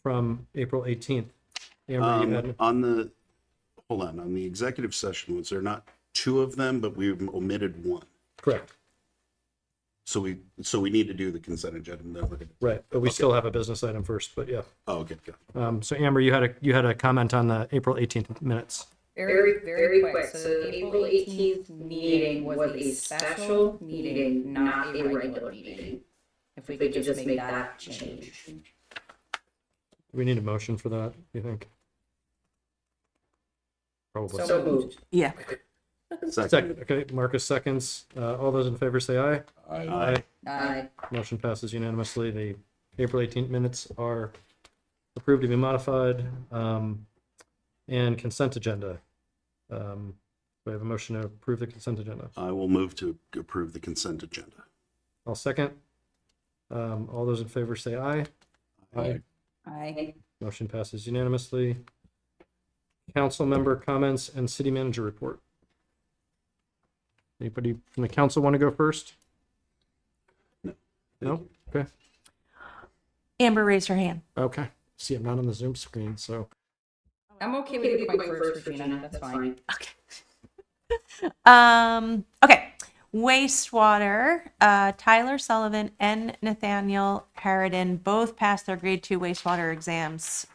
from April 18th. Amber, you had, On the executive session, was there not two of them, but we've omitted one? correct, So we need to do the consent agenda. And then we're gonna, right, but we still have a business item first, but yeah. oh, okay, got it. So Amber, you had a comment on the April 18th minutes. Very quick. So the April 18th meeting was a special meeting, not a regular meeting. If we could just make that change. We need a motion for that, you think? Probably. So moved. Yeah. Second, okay, Marcus seconds. All those in favor say aye. I Aye. Motion passes unanimously. The April 18th minutes are approved to be modified. And consent agenda. We have a motion to approve the consent agenda. I will move to approve the consent agenda. I'll second. All those in favor say aye. Aye. Motion passes unanimously. Council member comments and city manager report. Anybody from the council want to go first? No? Okay. Amber raised her hand. Okay. See, I'm not on the Zoom screen, so. I'm okay with you going first, Regina. That's fine. Okay. Wastewater, Tyler Sullivan and Nathaniel Harridan both passed their grade 2 wastewater exams.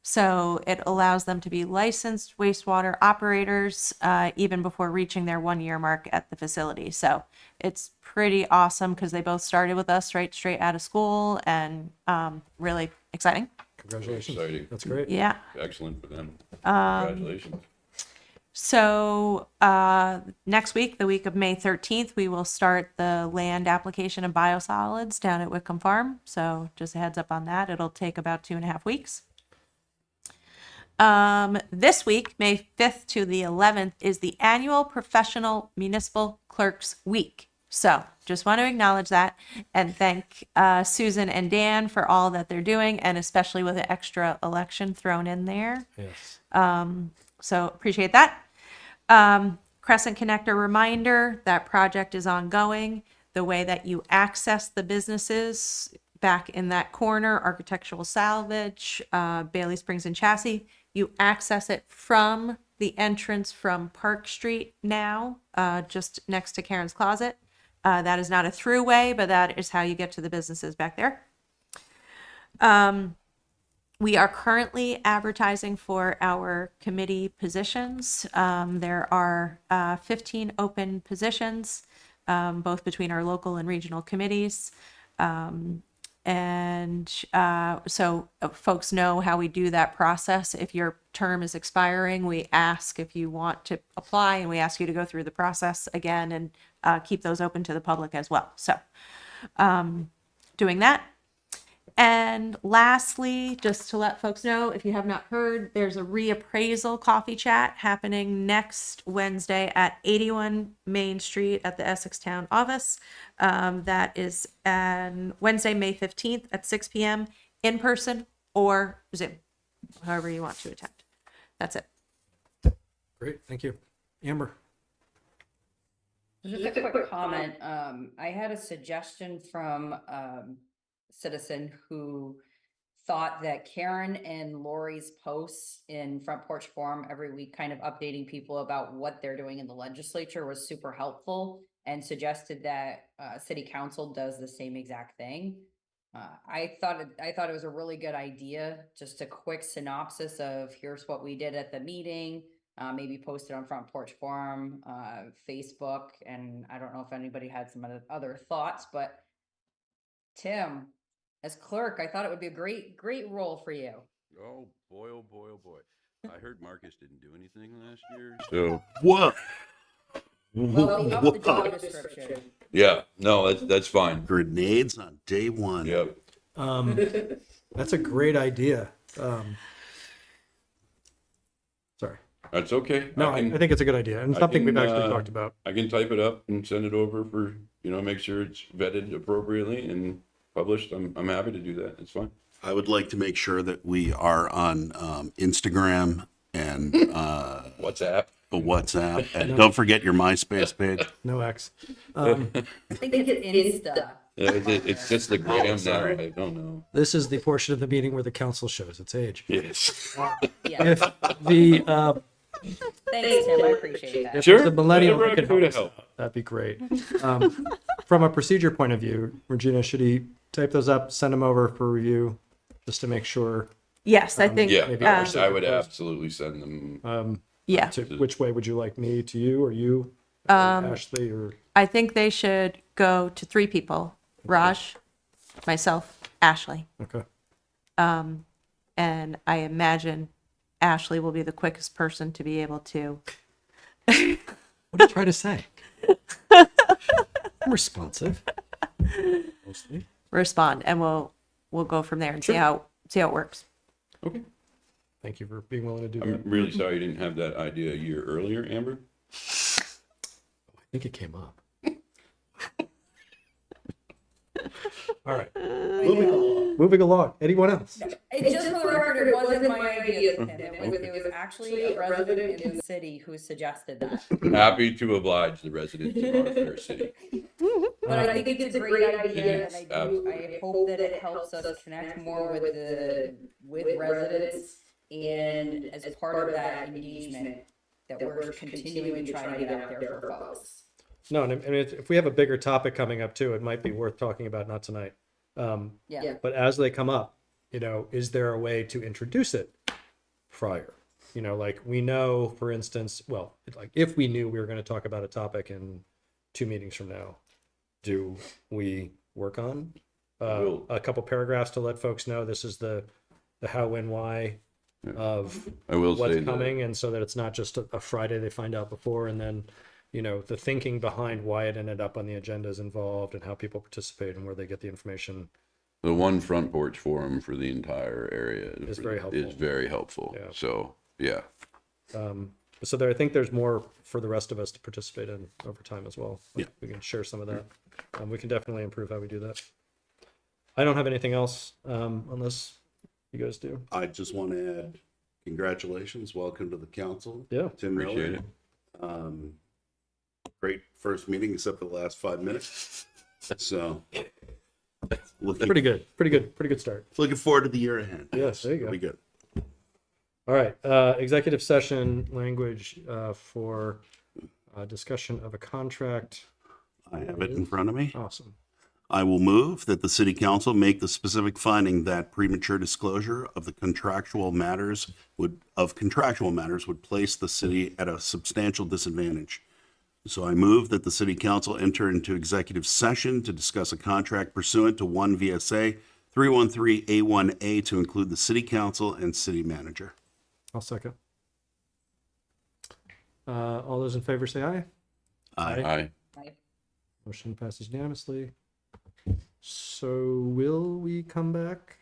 So it allows them to be licensed wastewater operators even before reaching their 1-year mark at the facility. So it's pretty awesome because they both started with us right straight out of school, and really exciting. Congratulations. Exciting. That's great. Yeah. Excellent for them. Congratulations. So next week, the week of May 13th, we will start the land application of biosolids down at Wickham Farm. So just a heads up on that. It'll take about 2.5 weeks. This week, May 5th to the 11th, is the annual Professional Municipal Clerks Week. So just want to acknowledge that and thank Susan and Dan for all that they're doing, and especially with the extra election thrown in there. Yes. So appreciate that. Crescent Connector reminder, that project is ongoing. The way that you access the businesses back in that corner, Architectural Salvage, Bailey Springs and Chassis, you access it from the entrance from Park Street now, just next to Karen's Closet. That is not a throughway, but that is how you get to the businesses back there. We are currently advertising for our committee positions. There are 15 open positions, both between our local and regional committees. So folks know how we do that process. If your term is expiring, we ask if you want to apply, and we ask you to go through the process again and keep those open to the public as well. So doing that. And lastly, just to let folks know, if you have not heard, there's a reappraisal coffee chat happening next Wednesday at 81 Main Street at the Essex Town Office. That is on Wednesday, May 15th at 6 p.m. in person or Zoom, however you want to attend. That's it. Great. Thank you. Amber. Just a quick comment. I had a suggestion from citizen who thought that Karen and Lori's posts in Front Porch Forum every week, kind of updating people about what they're doing in the legislature, was super helpful, and suggested that city council does the same exact thing. I thought it was a really good idea. Just a quick synopsis of here's what we did at the meeting. maybe post it on Front Porch Forum, Facebook, and I don't know if anybody had some other thoughts, but Tim, as clerk, I thought it would be a great role for you. Oh, boy, oh, boy, oh, boy. I heard Marcus didn't do anything last year, so. Whoa. Well, we upped the Whoa. job description. Yeah, no, that's fine. Grenades on day one. Yep. That's a great idea. Sorry. That's okay. No, I think it's a good idea and I something we've can, actually talked about. I can type it up and send it over for, make sure it's vetted appropriately and published. I'm happy to do that. It's fine. I would like to make sure that we are on Instagram and WhatsApp. WhatsApp. And don't forget your MySpace page. No X. I think it's Insta. It's just the gram now. I don't know. This is the portion of the meeting where the council shows its age. Yes. Yeah. If the Thanks, Tim. I appreciate that. if Sure. the millennial Whatever I could can do help to us help. out, that'd be great. From a procedure point of view, Regina, should he type those up, send them over for review, just to make sure? Yes, I think. Yeah, Maybe I would absolutely send them. Yeah, To which way would you like me, to you or you, Ashley, or? I think they should go to 3 people: Raj, myself, Ashley, Okay. and I imagine Ashley will be the quickest person to be able to. What are you trying to say? I'm responsive. Mostly. respond, and we'll go from there and see how it works. Okay. Thank you for being willing to do I'm that. really sorry you didn't have that idea a year earlier, Amber. I think it came up. All right. Moving along. Anyone else? Just for the record, it wasn't my idea, Tim. It was actually a resident in the city who suggested that. Happy to oblige the residents of our fair city. But I think it's a great idea, and I Absolutely. hope that it helps us connect more with residents, and as part of that engagement, that we're continuing to try to get out there for folks. No, and I mean, if we have a bigger topic coming up too, it might be worth talking about, not tonight. Yeah. But as they come up, is there a way to introduce it prior? Like we know, for instance, well, like if we knew we were going to talk about a topic in 2 meetings from now, do we work on a couple paragraphs to let folks know this is the how, when, why of I will say what's that- coming, and so that it's not just a Friday they find out before, and then the thinking behind why it ended up on the agenda is involved, and how people participate and where they get the information. The one front porch forum for the entire area Is very helpful. Is very helpful. Yeah. So, yeah. So I think there's more for the rest of us to participate in over time as well. Yeah. We can share some of that. We can definitely improve how we do that. I don't have anything else unless you guys do. I just want to add congratulations. Welcome to the council. Yeah. Tim Appreciate Miller. Great first meeting, except for the last 5 minutes. So Pretty good start. looking forward to the year ahead. Yes, there you go. It'll be good. All right, executive session language for discussion of a contract. I have it in front of me. Awesome. I will move that the city council make the specific finding that premature disclosure of the contractual matters would place the city at a substantial disadvantage. So I move that the city council enter into executive session to discuss a contract pursuant to 1 VSA 313A1A to include the city council and city manager. I'll second. All those in favor say aye. Aye. Aye. Motion passes unanimously. So will we come back?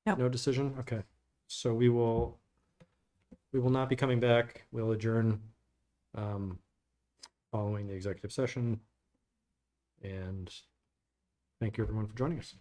No. No decision? Okay. So we will not be coming back. We'll adjourn following the executive session. And thank you everyone for joining us.